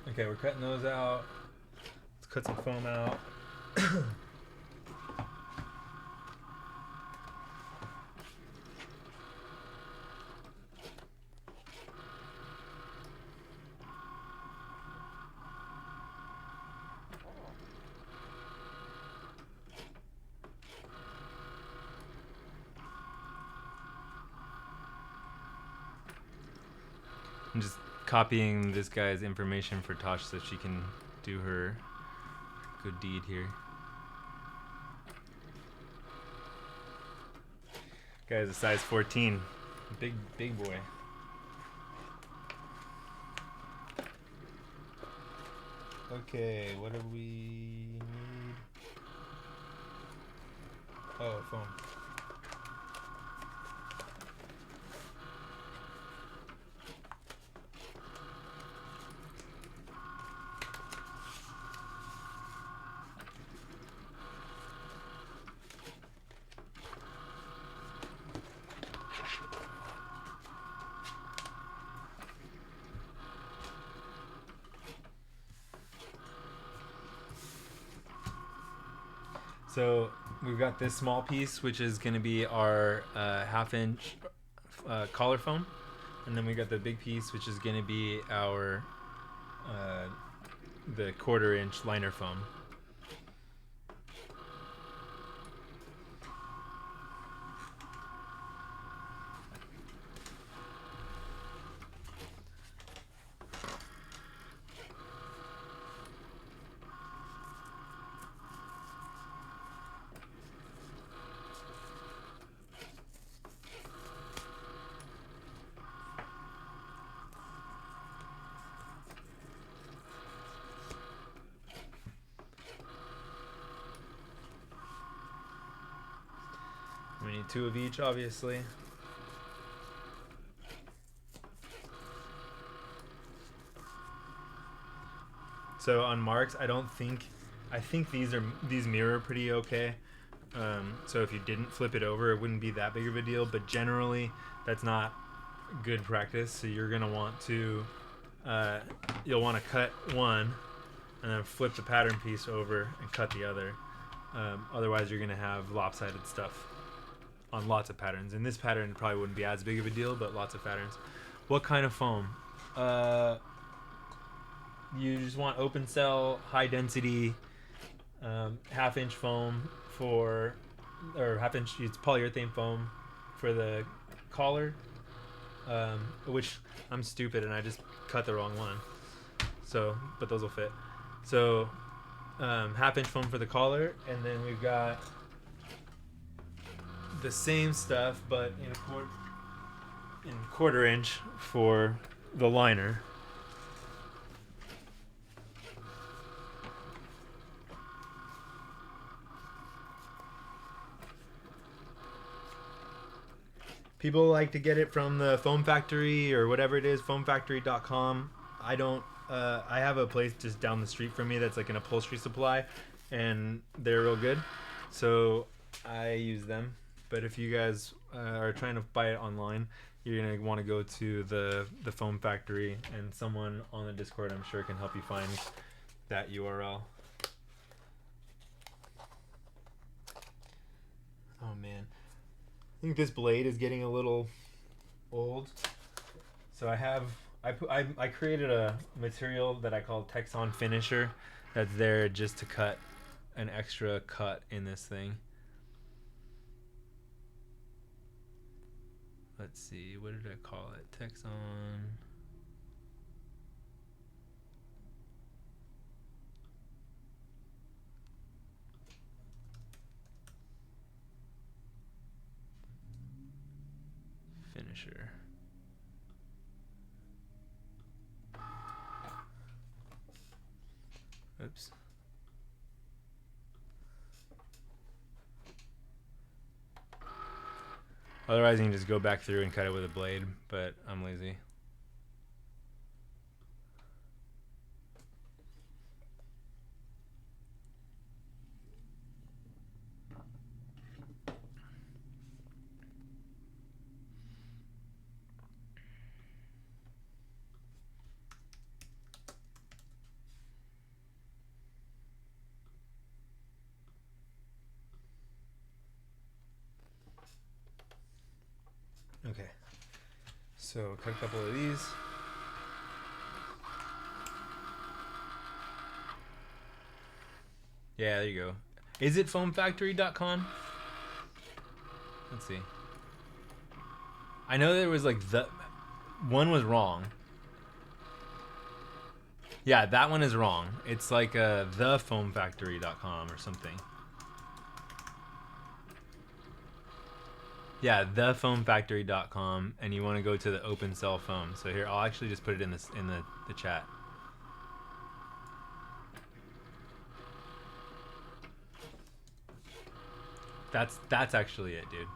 Okay, we're cutting those out. Let's cut some foam out. I'm just copying this guy's information for Tosh so she can do her good deed here. Guy's a size 14. Big boy. Okay, what do we need? Oh, foam. So we've got this small piece, which is going to be our half-inch collar foam, and then we got the big piece, which is going to be our the 1/4-inch liner foam. We need 2 of each, obviously. So on marks, I think these mirror pretty okay. So if you didn't flip it over, it wouldn't be that big of a deal. But generally, that's not good practice. So you're gonna want to, you'll want to cut one, and then flip the pattern piece over and cut the other. Otherwise, you're gonna have lopsided stuff on lots of patterns. And this pattern probably wouldn't be as big of a deal, but lots of patterns. What kind of foam? You just want open cell, high density, half-inch foam or half-inch. It's polyurethane foam for the collar, which I'm stupid and I just cut the wrong one. So, but those will fit. So, half-inch foam for the collar, and then we've got the same stuff, but in 1/4-inch for the liner. People like to get it from the foam factory or whatever it is, foamfactory.com. I don't I have a place just down the street from me that's like an upholstery supply, and they're real good. So I use them. But if you guys are trying to buy it online, you're gonna want to go to the foam factory, and someone on the Discord, I'm sure, can help you find that URL. Oh man, I think this blade is getting a little old. So I created a material that I call Texon Finisher that's there just to cut an extra cut in this thing. Let's see, what did I call it? Texon. Finisher. Oops. Otherwise, you can just go back through and cut it with a blade, but I'm lazy. Okay, so cut a couple of these. Yeah, there you go. Is it foamfactory.com? Let's see. I know there was like the one was wrong. Yeah, that one is wrong. It's like thefoamfactory.com or something. Yeah, thefoamfactory.com, and you want to go to the open cell foam. So here, I'll actually just put it in this in the chat. That's actually it, dude.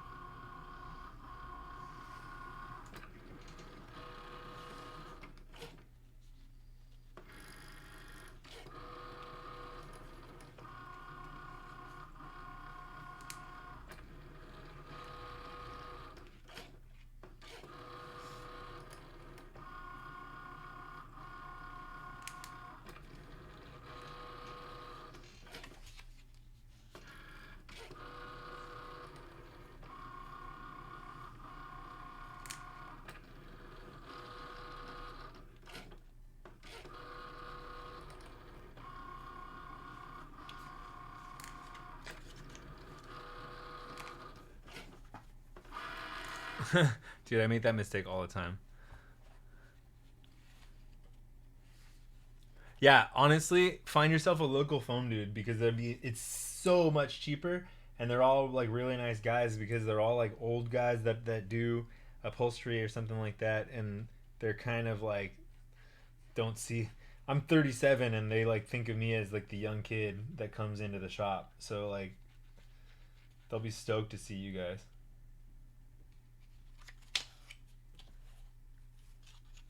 Dude, I make that mistake all the time. Yeah, honestly, find yourself a local foam dude, because it's so much cheaper, and they're all like really nice guys, because they're all like old guys that do upholstery or something like that, and they're kind of like don't see. I'm 37, and they like think of me as like the young kid that comes into the shop. So like they'll be stoked to see you guys.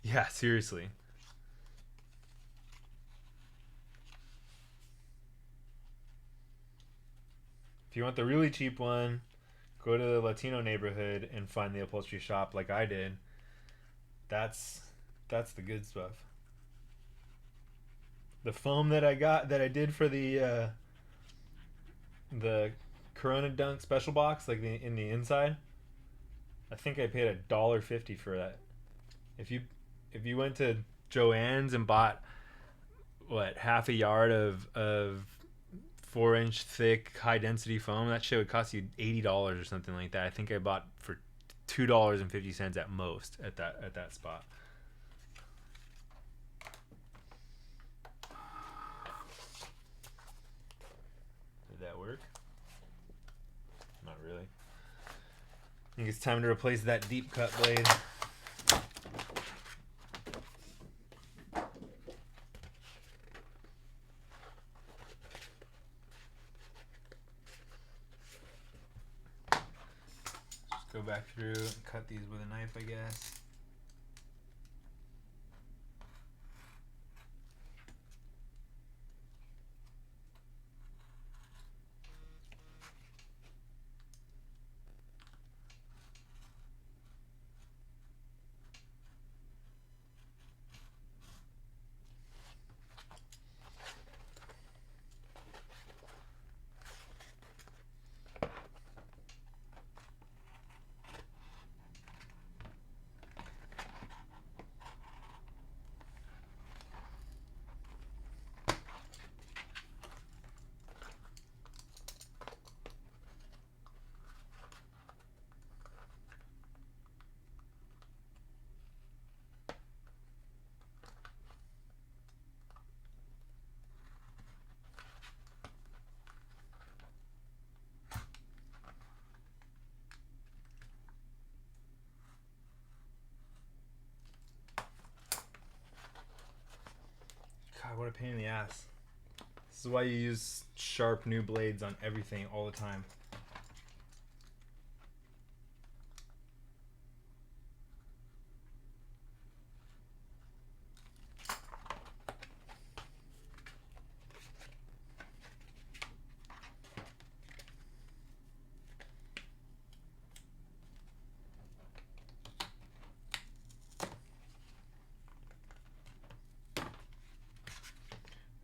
Yeah, seriously. If you want the really cheap one, go to the Latino neighborhood and find the upholstery shop like I did. That's the good stuff. The foam that I did for the Corona Dunk special box, like in the inside, I think I paid $1.50 for that. If you went to Joann's and bought half a yard of 4-inch thick high density foam, that shit would cost you $80 or something like that. I think I bought for $2.50 at most at that spot. Did that work? Not really. I think it's time to replace that deep cut blade. Go back through and cut these with a knife, I guess. pain in the ass. This is why you use sharp new blades on everything all the time.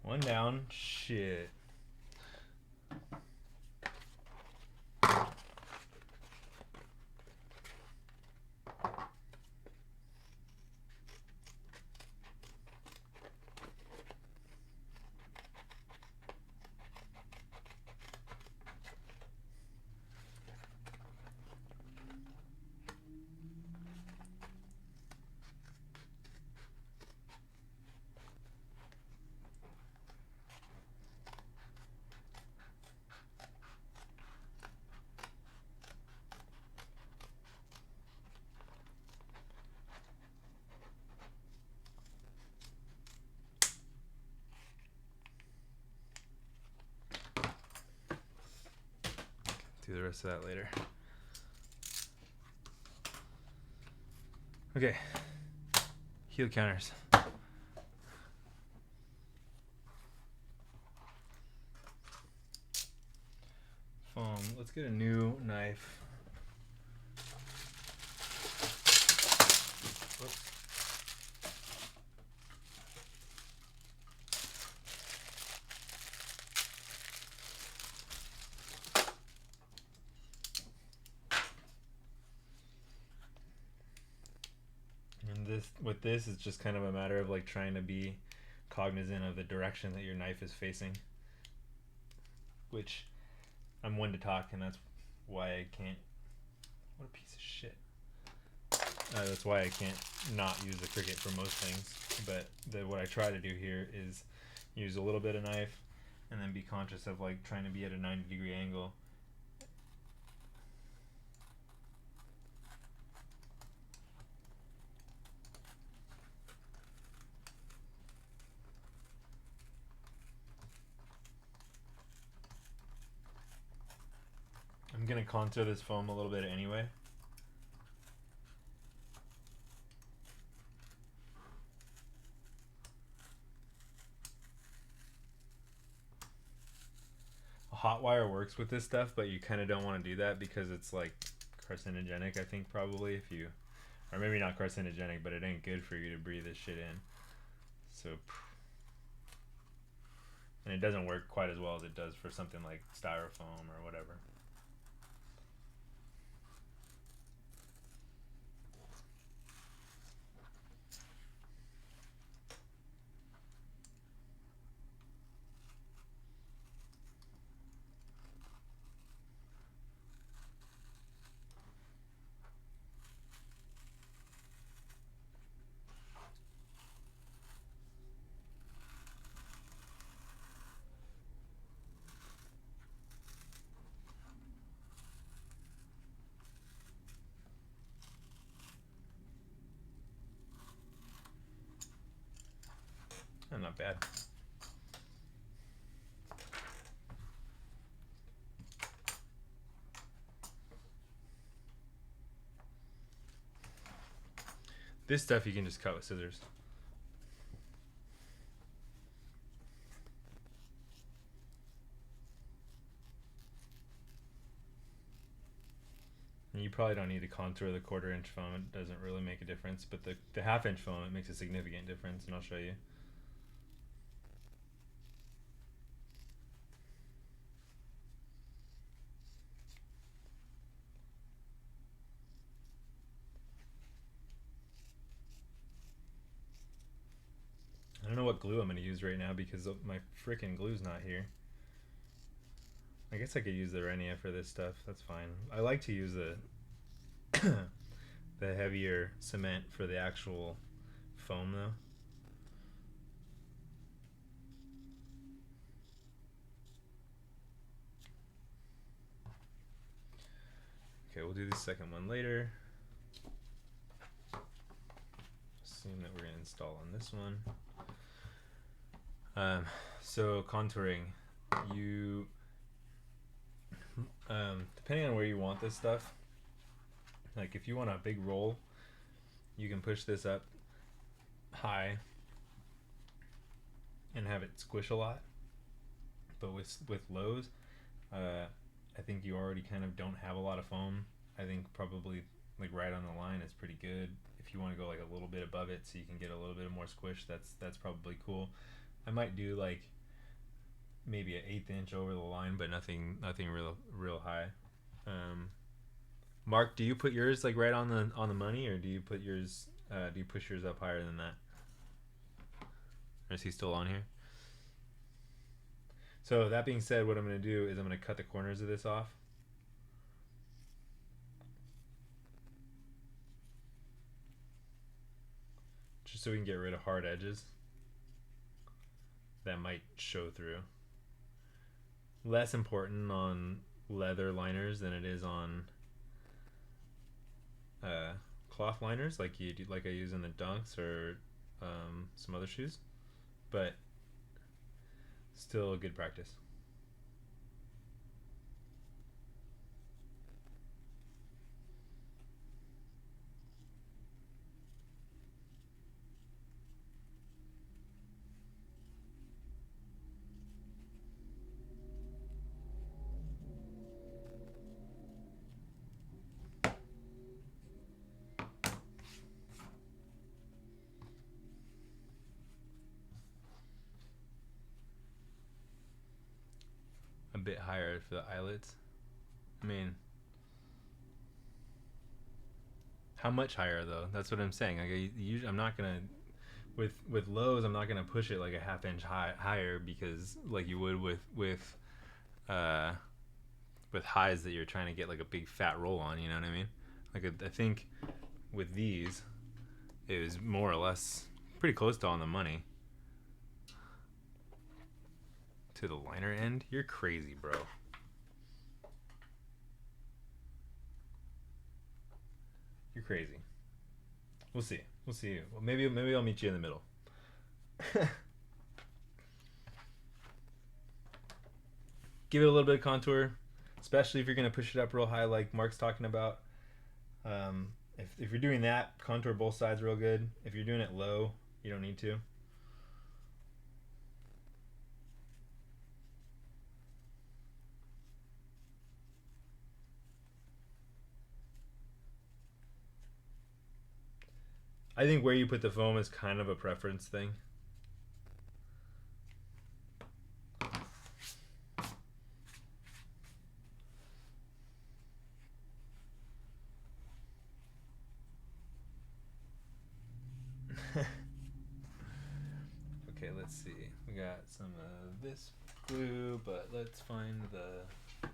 One down. Shit. Do the rest of that later. Okay. Heel counters. Let's get a new knife. Whoops. And with this, it's just kind of a matter of like trying to be cognizant of the direction that your knife is facing, which I'm one to talk, and that's why I can't. What a piece of shit. That's why I can't not use the Cricut for most things. But what I try to do here is use a little bit of knife, and then be conscious of like trying to be at a 90-degree angle. I'm gonna contour this foam a little bit anyway. A hot wire works with this stuff, but you kind of don't want to do that because it's like carcinogenic, I think, probably, if you, or maybe not carcinogenic, but it ain't good for you to breathe this shit in. So, and it doesn't work quite as well as it does for something like styrofoam or whatever. Not bad. This stuff you can just cut with scissors. And you probably don't need to contour the 1/4-inch foam. It doesn't really make a difference, but the 1/2-inch foam, it makes a significant difference, and I'll show you. I don't know what glue I'm going to use right now because my freaking glue's not here. I guess I could use the Renia for this stuff. That's fine. I like to use the the heavier cement for the actual foam though. Okay, we'll do the second one later. Assume that we're going to install on this one. So contouring, you depending on where you want this stuff, like if you want a big roll, you can push this up high and have it squish a lot. But with lows, I think you already kind of don't have a lot of foam. I think probably like right on the line is pretty good. If you want to go like a little bit above it so you can get a little bit more squish, that's probably cool. I might do like maybe an 1/8 inch over the line, but nothing real high. Mark, do you put yours like right on the money, or do you put yours do you push yours up higher than that? Or is he still on here? So that being said, what I'm going to do is I'm going to cut the corners of this off. Just so we can get rid of hard edges that might show through. Less important on leather liners than it is on cloth liners like I use in the Dunks or some other shoes, but still good practice. A bit higher for the eyelets. I mean, how much higher though? That's what I'm saying. Like I'm not gonna with lows. I'm not gonna push it like a 1/2 inch higher because like you would with highs that you're trying to get like a big fat roll on. You know what I mean? Like I think with these, it was more or less pretty close to on the money. To the liner end? You're crazy, bro. You're crazy. We'll see. We'll see. Well, maybe I'll meet you in the middle. Give it a little bit of contour, especially if you're gonna push it up real high, like Mark's talking about. If you're doing that, contour both sides real good. If you're doing it low, you don't need to. I think where you put the foam is kind of a preference thing. Okay, let's see. We got some of this glue, but let's find the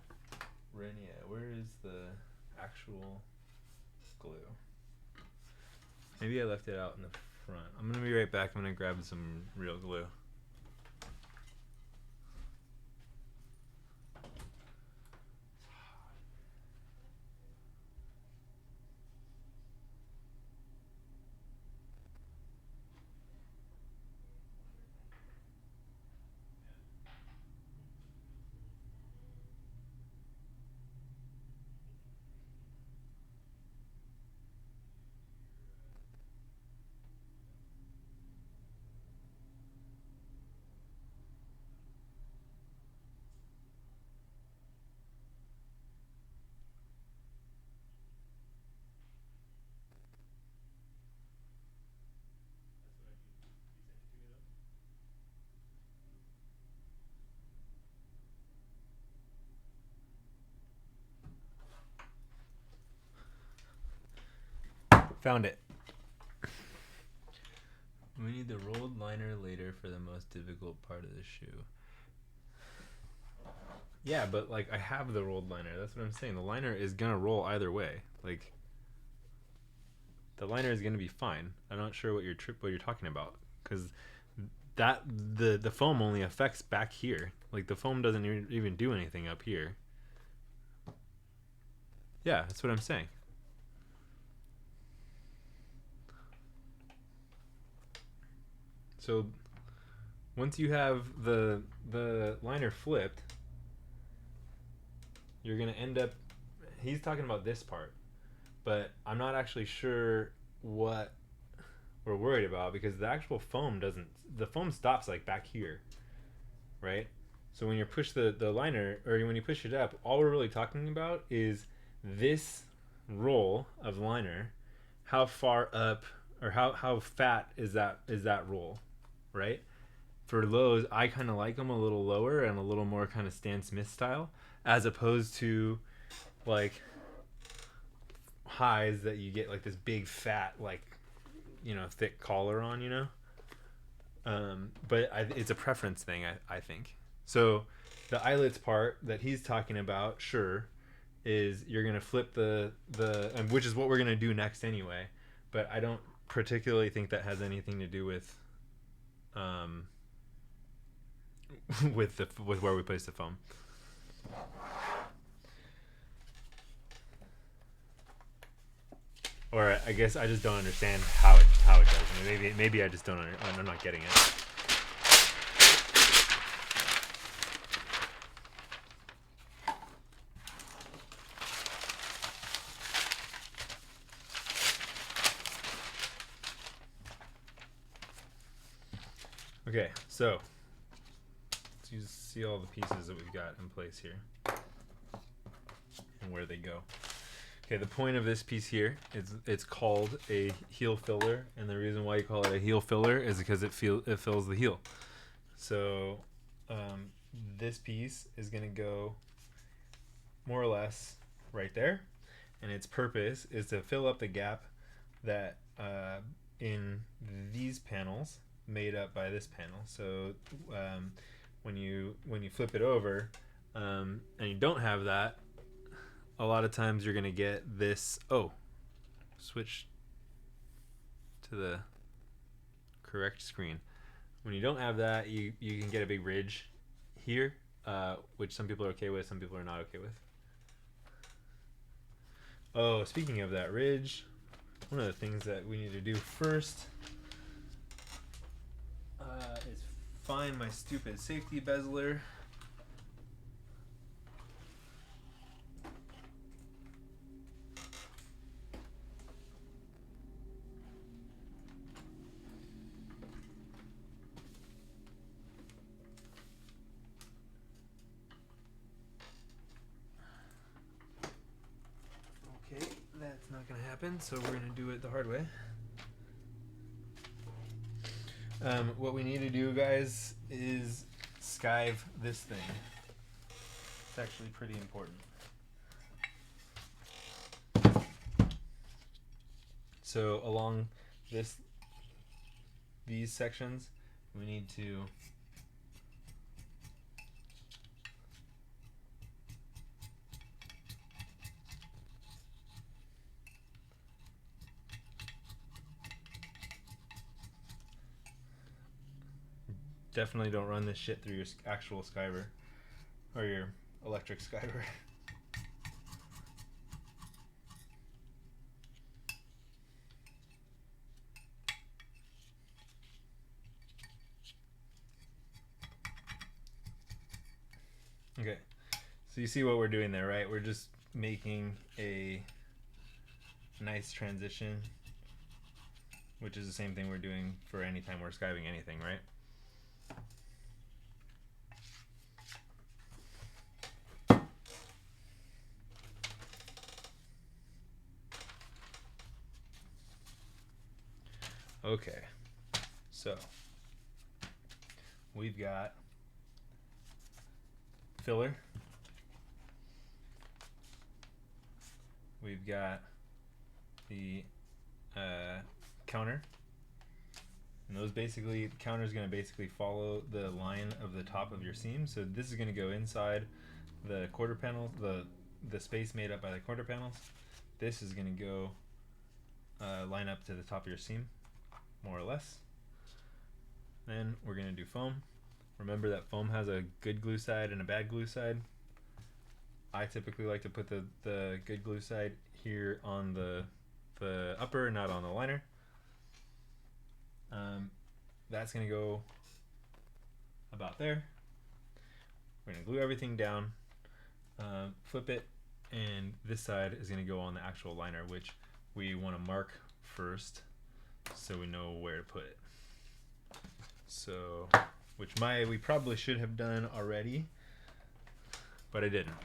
Renia. Where is the actual glue? Maybe I left it out in the front. I'm gonna be right back. I'm gonna grab some real glue. Found it. We need the rolled liner later for the most difficult part of the shoe. Yeah, but like I have the rolled liner. That's what I'm saying. The liner is gonna roll either way. Like the liner is gonna be fine. I'm not sure what you're talking about because that the foam only affects back here. Like the foam doesn't even do anything up here. Yeah, that's what I'm saying. So once you have the liner flipped, you're gonna end up. He's talking about this part, but I'm not actually sure what we're worried about because the actual foam doesn't. The foam stops like back here, right? So when you push the liner, or when you push it up, all we're really talking about is this roll of liner. How far up, or how fat is that roll, right? For lows, I kind of like them a little lower and a little more kind of Stan Smith style, as opposed to like highs that you get like this big fat, like, you know, thick collar on, you know. But it's a preference thing, I think. So the eyelets part that he's talking about, sure, is you're gonna flip the which is what we're gonna do next anyway. But I don't particularly think that has anything to do with with where we place the foam. Or I guess I just don't understand how it does. Maybe I just don't. I'm not getting it. Okay, so you see all the pieces that we've got in place here and where they go. Okay, the point of this piece here is it's called a heel filler, and the reason why you call it a heel filler is because it fills the heel. So this piece is going to go more or less right there, and its purpose is to fill up the gap that in these panels made up by this panel. So when you flip it over and you don't have that, a lot of times you're gonna get this. Oh, switch to the correct screen. When you don't have that, you can get a big ridge here, which some people are okay with, some people are not okay with. Oh, speaking of that ridge, one of the things that we need to do first is find my stupid safety bezeler. Okay, that's not going to happen, so we're going to do it the hard way. What we need to do, guys, is skive this thing. It's actually pretty important. So along these sections, we need to definitely don't run this shit through your actual skiver or your electric skiver. Okay, so you see what we're doing there, right? We're just making a nice transition, which is the same thing we're doing for any time we're skiving anything, right? Okay, so we've got filler, we've got the counter, and those basically, the counter is going to basically follow the line of the top of your seam. So this is going to go inside the quarter panel, the space made up by the quarter panels. This is going to go line up to the top of your seam, more or less. Then we're going to do foam. Remember that foam has a good glue side and a bad glue side. I typically like to put the good glue side here on the upper, not on the liner. That's going to go about there. We're gonna glue everything down, flip it, and this side is gonna go on the actual liner, which we want to mark first so we know where to put it. So, which we probably should have done already, but I didn't.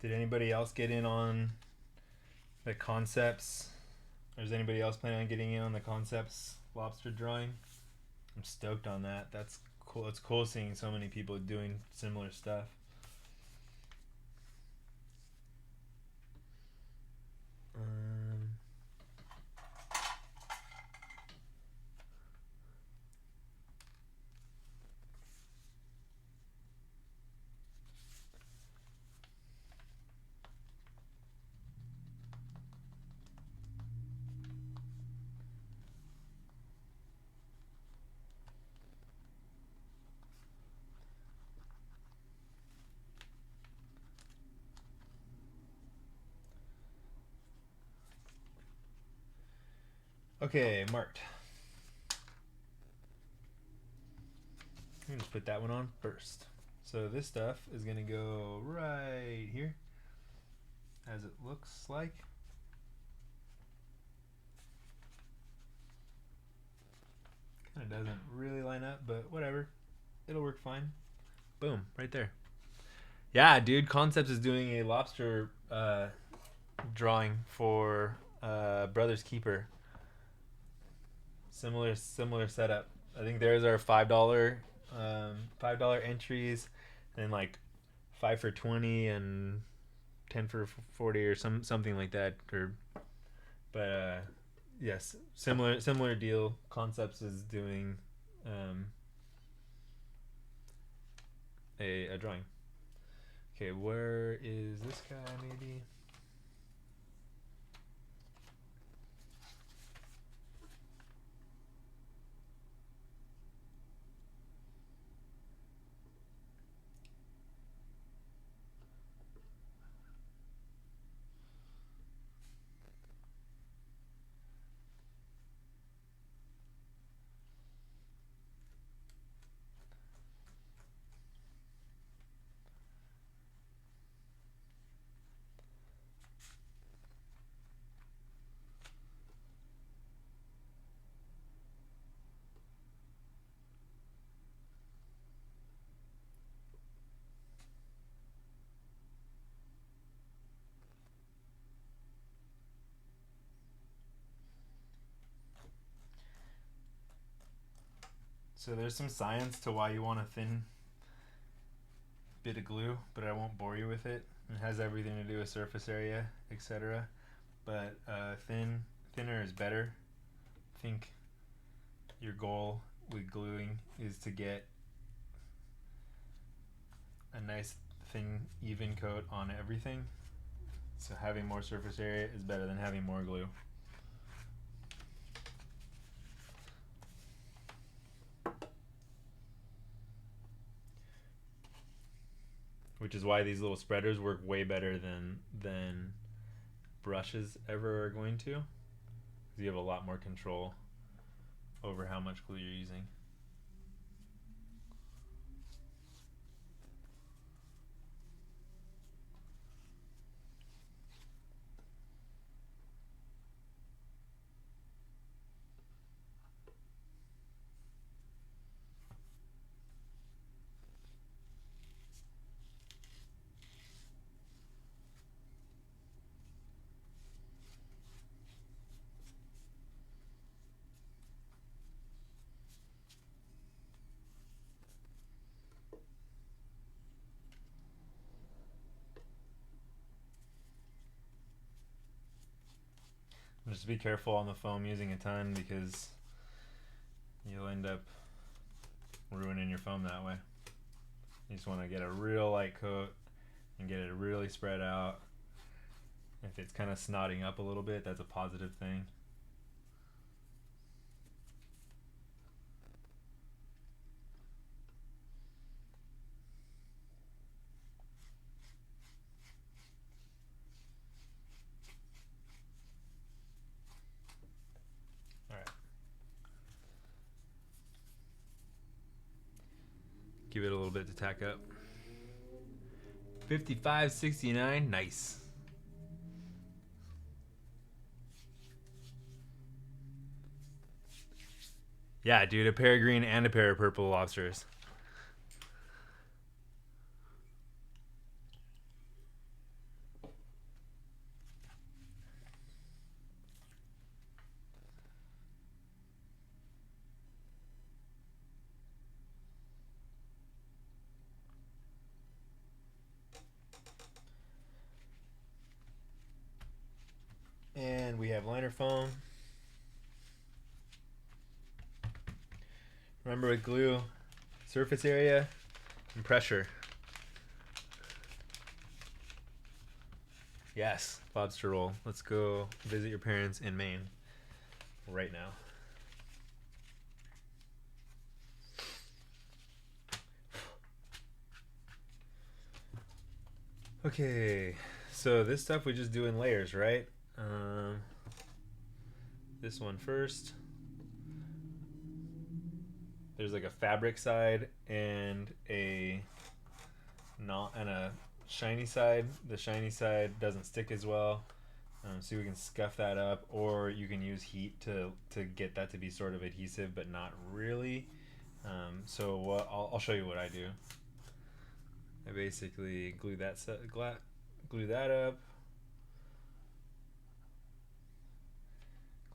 Did anybody else get in on the concepts? Or is anybody else planning on getting in on the concepts lobster drawing? I'm stoked on that. That's cool. It's cool seeing so many people doing similar stuff. Okay, marked. I'm gonna just put that one on first. So this stuff is gonna go right here, as it looks like. Kind of doesn't really line up, but whatever. It'll work fine. Boom, right there. Yeah, dude, Concepts is doing a lobster drawing for Brother's Keeper. Similar setup. I think there's our $5 entries, and like 5 for 20 and 10 for 40 or something like that. But yes, similar deal. Concepts is doing a drawing. Okay, where is this guy? Maybe. So there's some science to why you want a thin bit of glue, but I won't bore you with it. It has everything to do with surface area, etc. But thinner is better. I think your goal with gluing is to get a nice thin even coat on everything. So having more surface area is better than having more glue. Which is why these little spreaders work way better than brushes ever are going to. Because you have a lot more control over how much glue you're using. Just be careful on the foam using a ton, because you'll end up ruining your foam that way. You just want to get a real light coat and get it really spread out, If it's kind of snotting up a little bit, that's a positive thing. All right. Give it a little bit to tack up. 55.69, nice. Yeah, dude, a pair of green and a pair of purple lobsters. And we have liner foam. Remember with glue, surface area and pressure. Yes, lobster roll. Let's go visit your parents in Maine right now. Okay, so this stuff we just do in layers, right? This one first. There's like a fabric side and a shiny side. The shiny side doesn't stick as well, so we can scuff that up, or you can use heat to get that to be sort of adhesive, but not really. So I'll show you what I do. I basically glue that up,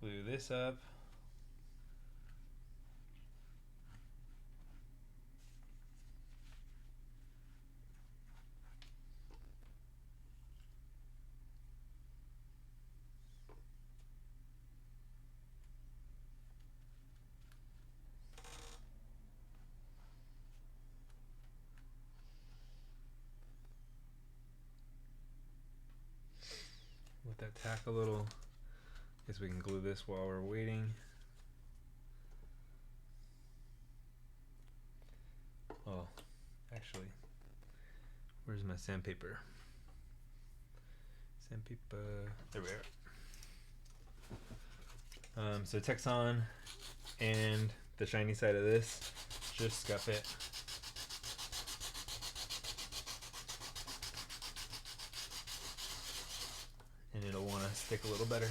glue this up. Let that tack a little. Guess we can glue this while we're waiting. Oh, actually, where's my sandpaper? Sandpaper. There we are. So Texon and the shiny side of this, just scuff it. And it'll want to stick a little better.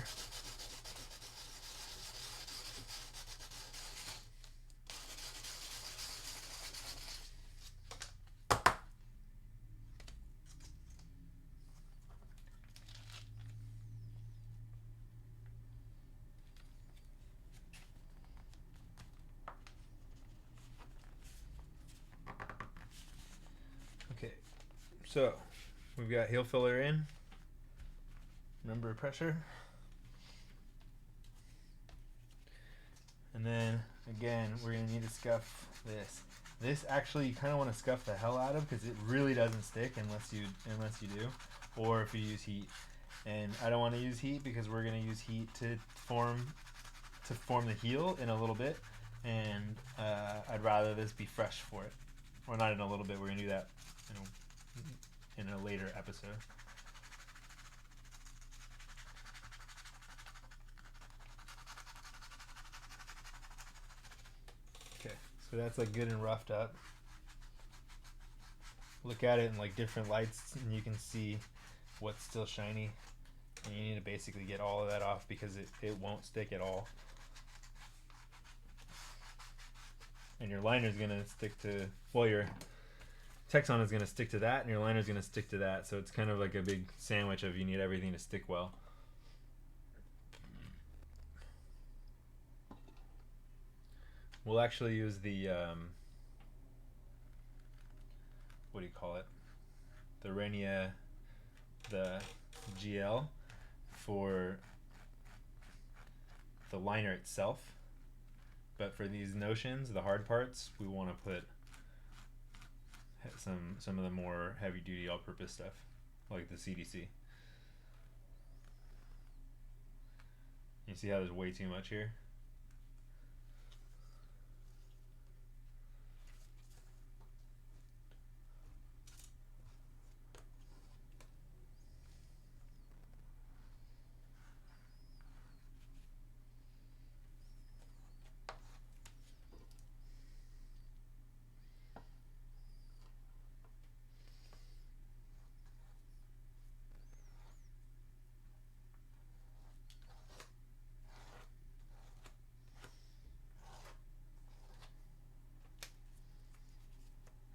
Okay, so we've got heel filler in. Remember pressure. And then again, we're gonna need to scuff this. This actually you kind of want to scuff the hell out of, because it really doesn't stick unless you do, or if you use heat. And I don't want to use heat because we're gonna use heat to form the heel in a little bit, and I'd rather this be fresh for it. Or not in a little bit. We're gonna do that in a later episode. So that's like good and roughed up. Look at it in like different lights and you can see what's still shiny. And you need to basically get all of that off because it won't stick at all. And your liner's gonna stick to, well, your Texon is gonna stick to that and your liner's gonna stick to that. So it's kind of like a big sandwich of you need everything to stick well. We'll actually use the, what do you call it? The Renia, the GL for the liner itself. But for these notions, the hard parts, we want to put some of the more heavy duty all-purpose stuff, like the CDC. You see how there's way too much here?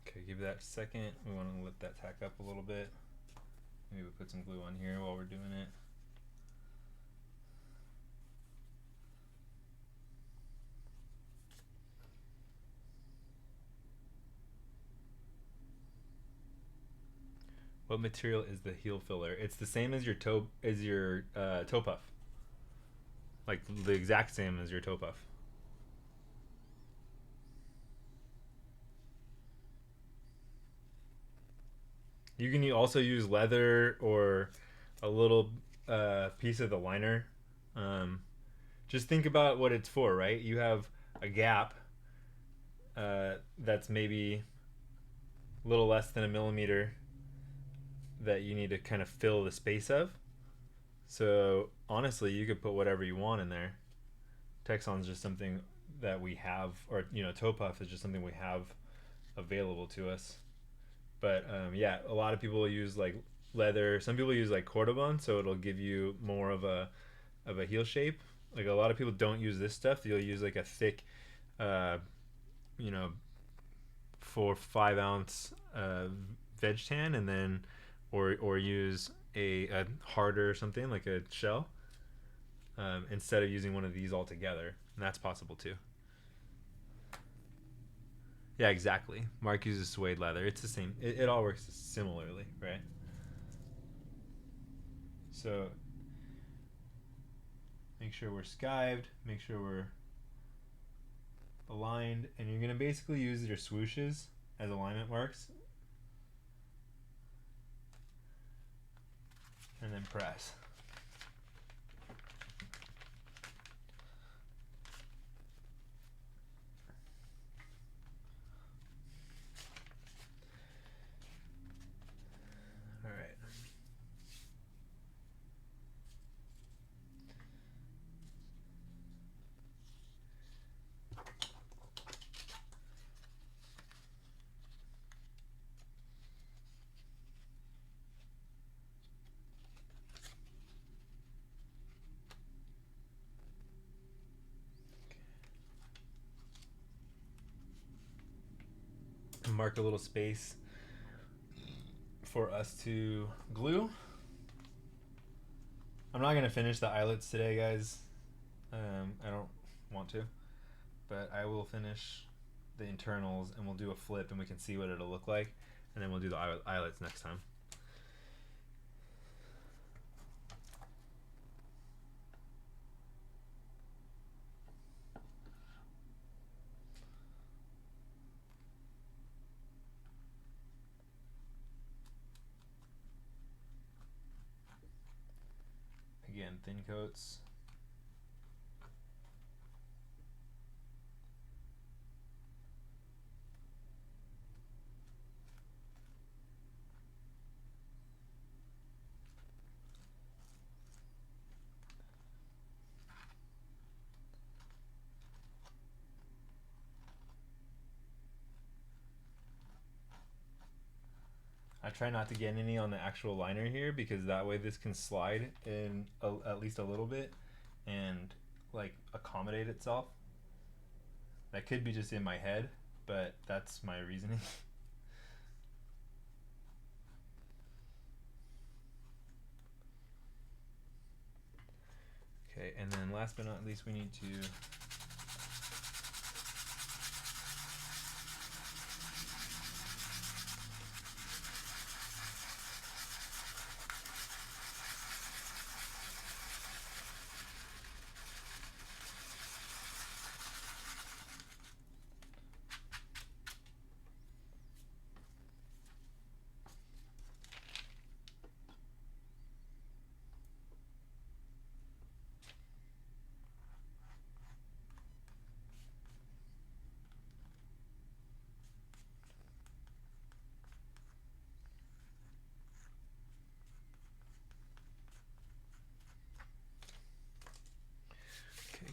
Okay, give that a second. We want to let that tack up a little bit. Maybe we'll put some glue on here while we're doing it. What material is the heel filler? It's the same as your toe puff. Like the exact same as your toe puff. You can also use leather or a little piece of the liner. Just think about what it's for, right? You have a gap that's maybe a little less than a millimeter that you need to kind of fill the space of. So honestly, you could put whatever you want in there. Texon is just something that we have, or toe puff is just something we have available to us. But yeah, a lot of people use like leather. Some people use like cordobon, so it'll give you more of a heel shape. Like a lot of people don't use this stuff. You'll use like a thick, 4 or 5 ounce veg tan, and then or use a harder something like a shell instead of using one of these all together. And that's possible too. Yeah, exactly. Mark uses suede leather. It's the same. It all works similarly, right? So make sure we're skived, make sure we're aligned, and you're going to basically use your swooshes as alignment marks. And then press. All right. Mark a little space for us to glue. I'm not gonna finish the eyelets today, guys. I don't want to, but I will finish the internals and we'll do a flip and we can see what it'll look like, and then we'll do the eyelets next time. Again, thin coats. I try not to get any on the actual liner here because that way this can slide in at least a little bit and like accommodate itself. That could be just in my head, but that's my reasoning. Okay, and then last but not least, we need to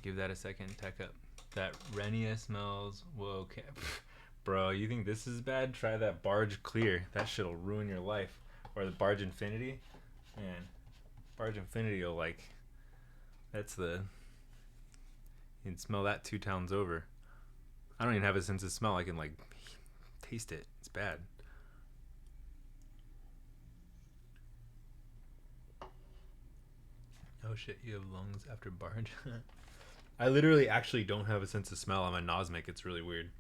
Give that a second. Tech up. That Renia smells. Whoa, okay. Bro, you think this is bad? Try that Barge Clear. That shit'll ruin your life. Or the Barge Infinity. Man, Barge Infinity will like. That's the. You can smell that 2 towns over. I don't even have a sense of smell. I can like taste it. It's bad. Oh shit, you have lungs after Barge? I literally actually don't have a sense of smell. I'm anosmic. It's really weird.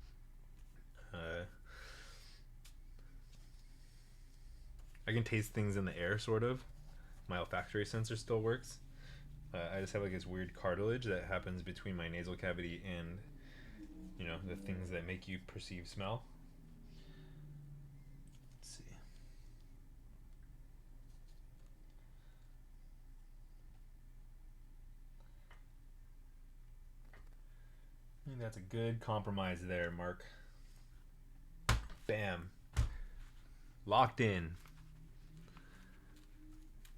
I can taste things in the air, sort of. My olfactory sensor still works. I just have like this weird cartilage that happens between my nasal cavity and, you know, the things that make you perceive smell. Let's see. I think that's a good compromise there, Mark. Bam. Locked in.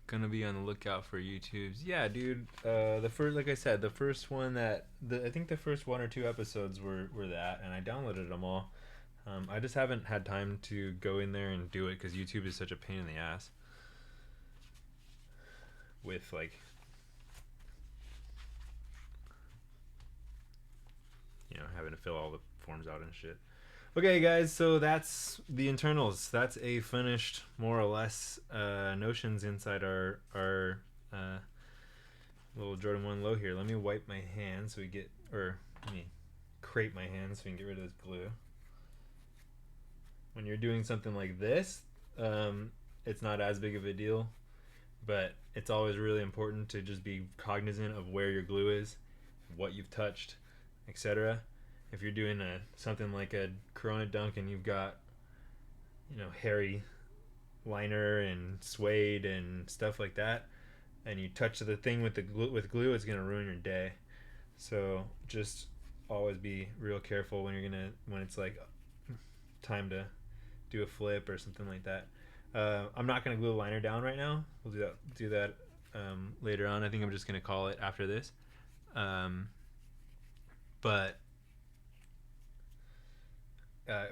Gonna be on the lookout for YouTubes. Yeah, dude. The first, like I said, the first one that I think the first 1 or 2 episodes were that, and I downloaded them all. I just haven't had time to go in there and do it because YouTube is such a pain in the ass. With like, you know, having to fill all the forms out and shit. Okay, guys, so that's the internals. That's a finished, more or less, notions inside our little Jordan 1 low here. Let me wipe my hands so we get, or let me crepe my hands so we can get rid of this glue. When you're doing something like this, it's not as big of a deal, but it's always really important to just be cognizant of where your glue is, what you've touched, etc. If you're doing something like a Corona dunk and you've got, you know, hairy liner and suede and stuff like that, and you touch the thing with the glue, it's gonna ruin your day. So just always be real careful when it's like time to do a flip or something like that. I'm not gonna glue the liner down right now. We'll do that later on. I think I'm just gonna call it after this. But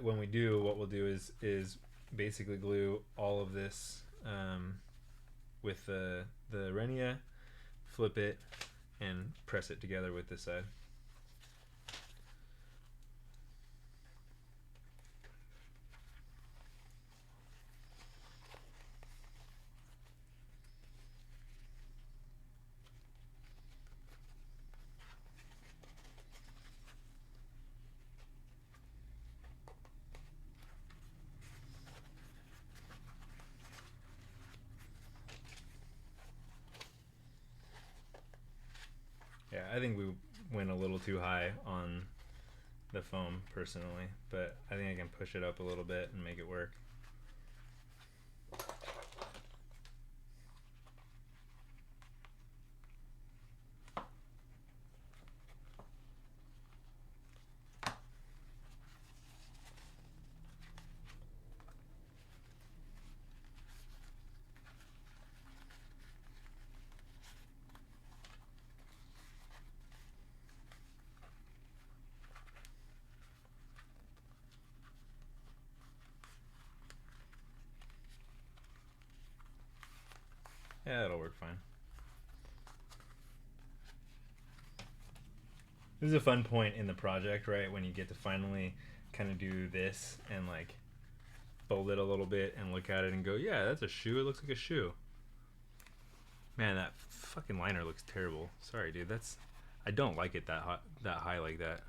when we do, what we'll do is basically glue all of this with the Renia, flip it, and press it together with this side. Yeah, I think we went a little too high on the foam personally, but I think I can push it up a little bit and make it work. Yeah, that'll work fine. This is a fun point in the project, right? When you get to finally kind of do this and like fold it a little bit and look at it and go, yeah, that's a shoe. It looks like a shoe. Man, that fucking liner looks terrible. Sorry, dude. I don't like it that high like that.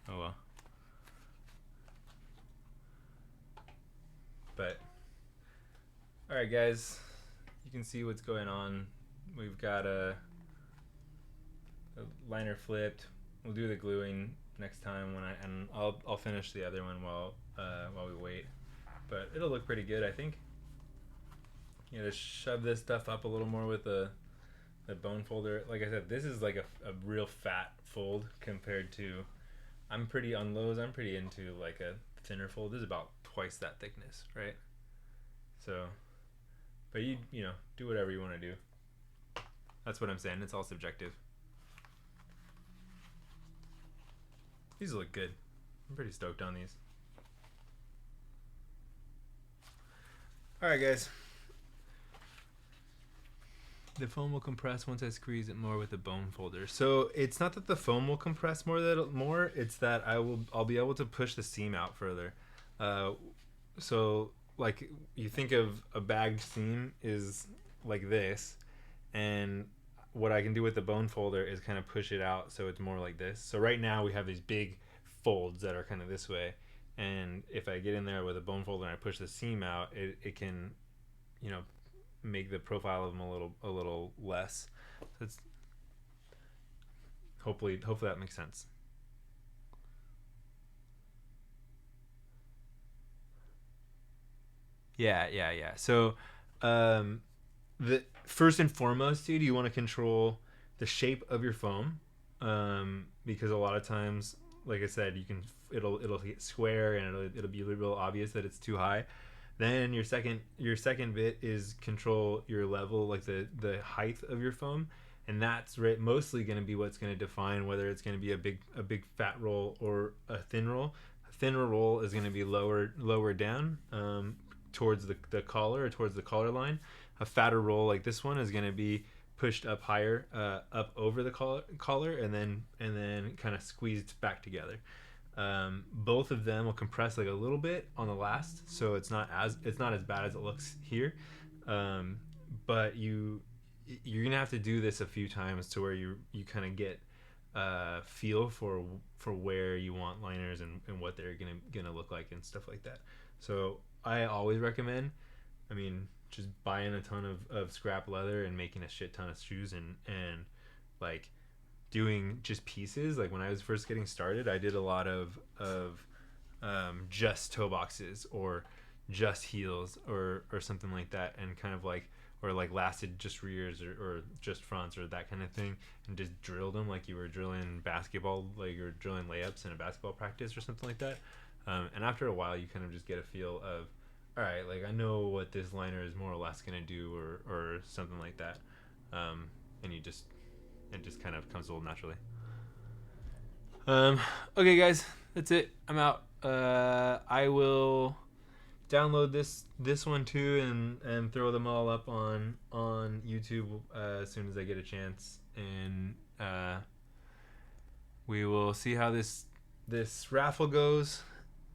Oh well. But all right, guys, you can see what's going on. We've got a liner flipped. We'll do the gluing next time and I'll finish the other one while we wait. But it'll look pretty good, I think. You know, just shove this stuff up a little more with the bone folder. Like I said, this is like a real fat fold compared to. I'm pretty on lows. I'm pretty into like a thinner fold. This is about twice that thickness, right? So, but you know, do whatever you want to do. That's what I'm saying. It's all subjective. These look good. I'm pretty stoked on these. Alright guys. The foam will compress once I squeeze it more with the bone folder. So it's not that the foam will compress more, it's that I'll be able to push the seam out further. So like you think of a bagged seam is like this, and what I can do with the bone folder is kind of push it out so it's more like this. So right now we have these big folds that are kind of this way, and if I get in there with a bone folder and I push the seam out, it can, you know, make the profile of them a little less. So it's hopefully that makes sense. Yeah. So the first and foremost, dude, you want to control the shape of your foam, because a lot of times, like I said, it'll get square and it'll be real obvious that it's too high. Then your second bit is control your level, like the height of your foam, and that's mostly going to be what's going to define whether it's going to be a big fat roll or a thin roll. A thinner roll is going to be lower down, towards the collar or towards the collar line. A fatter roll like this one is going to be pushed up higher, up over the collar, and then kind of squeezed back together. Both of them will compress like a little bit on the last, so it's not as bad as it looks here. But you're gonna have to do this a few times to where you kind of get feel for where you want liners and what they're gonna look like and stuff like that. So I always recommend, I mean, just buying a ton of scrap leather and making a shit ton of shoes and like doing just pieces. Like when I was first getting started, I did a lot of just toe boxes or just heels or something like that, and kind of like, or like lasted just rears or just fronts or that kind of thing, and just drilled them like you were drilling basketball, like you're drilling layups in a basketball practice or something like that. And after a while, you kind of just get a feel of, all right, like I know what this liner is more or less gonna do, or something like that, and it just kind of comes a little naturally. Okay, guys, that's it. I'm out. I will download this one too and throw them all up on YouTube as soon as I get a chance, and we will see how this raffle goes.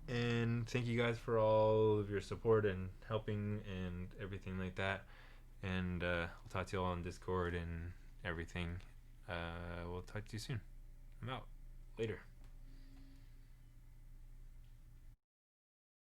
And thank you guys for all of your support and helping and everything like that. And we'll talk to you all on Discord and everything. We'll talk to you soon. I'm out. Later.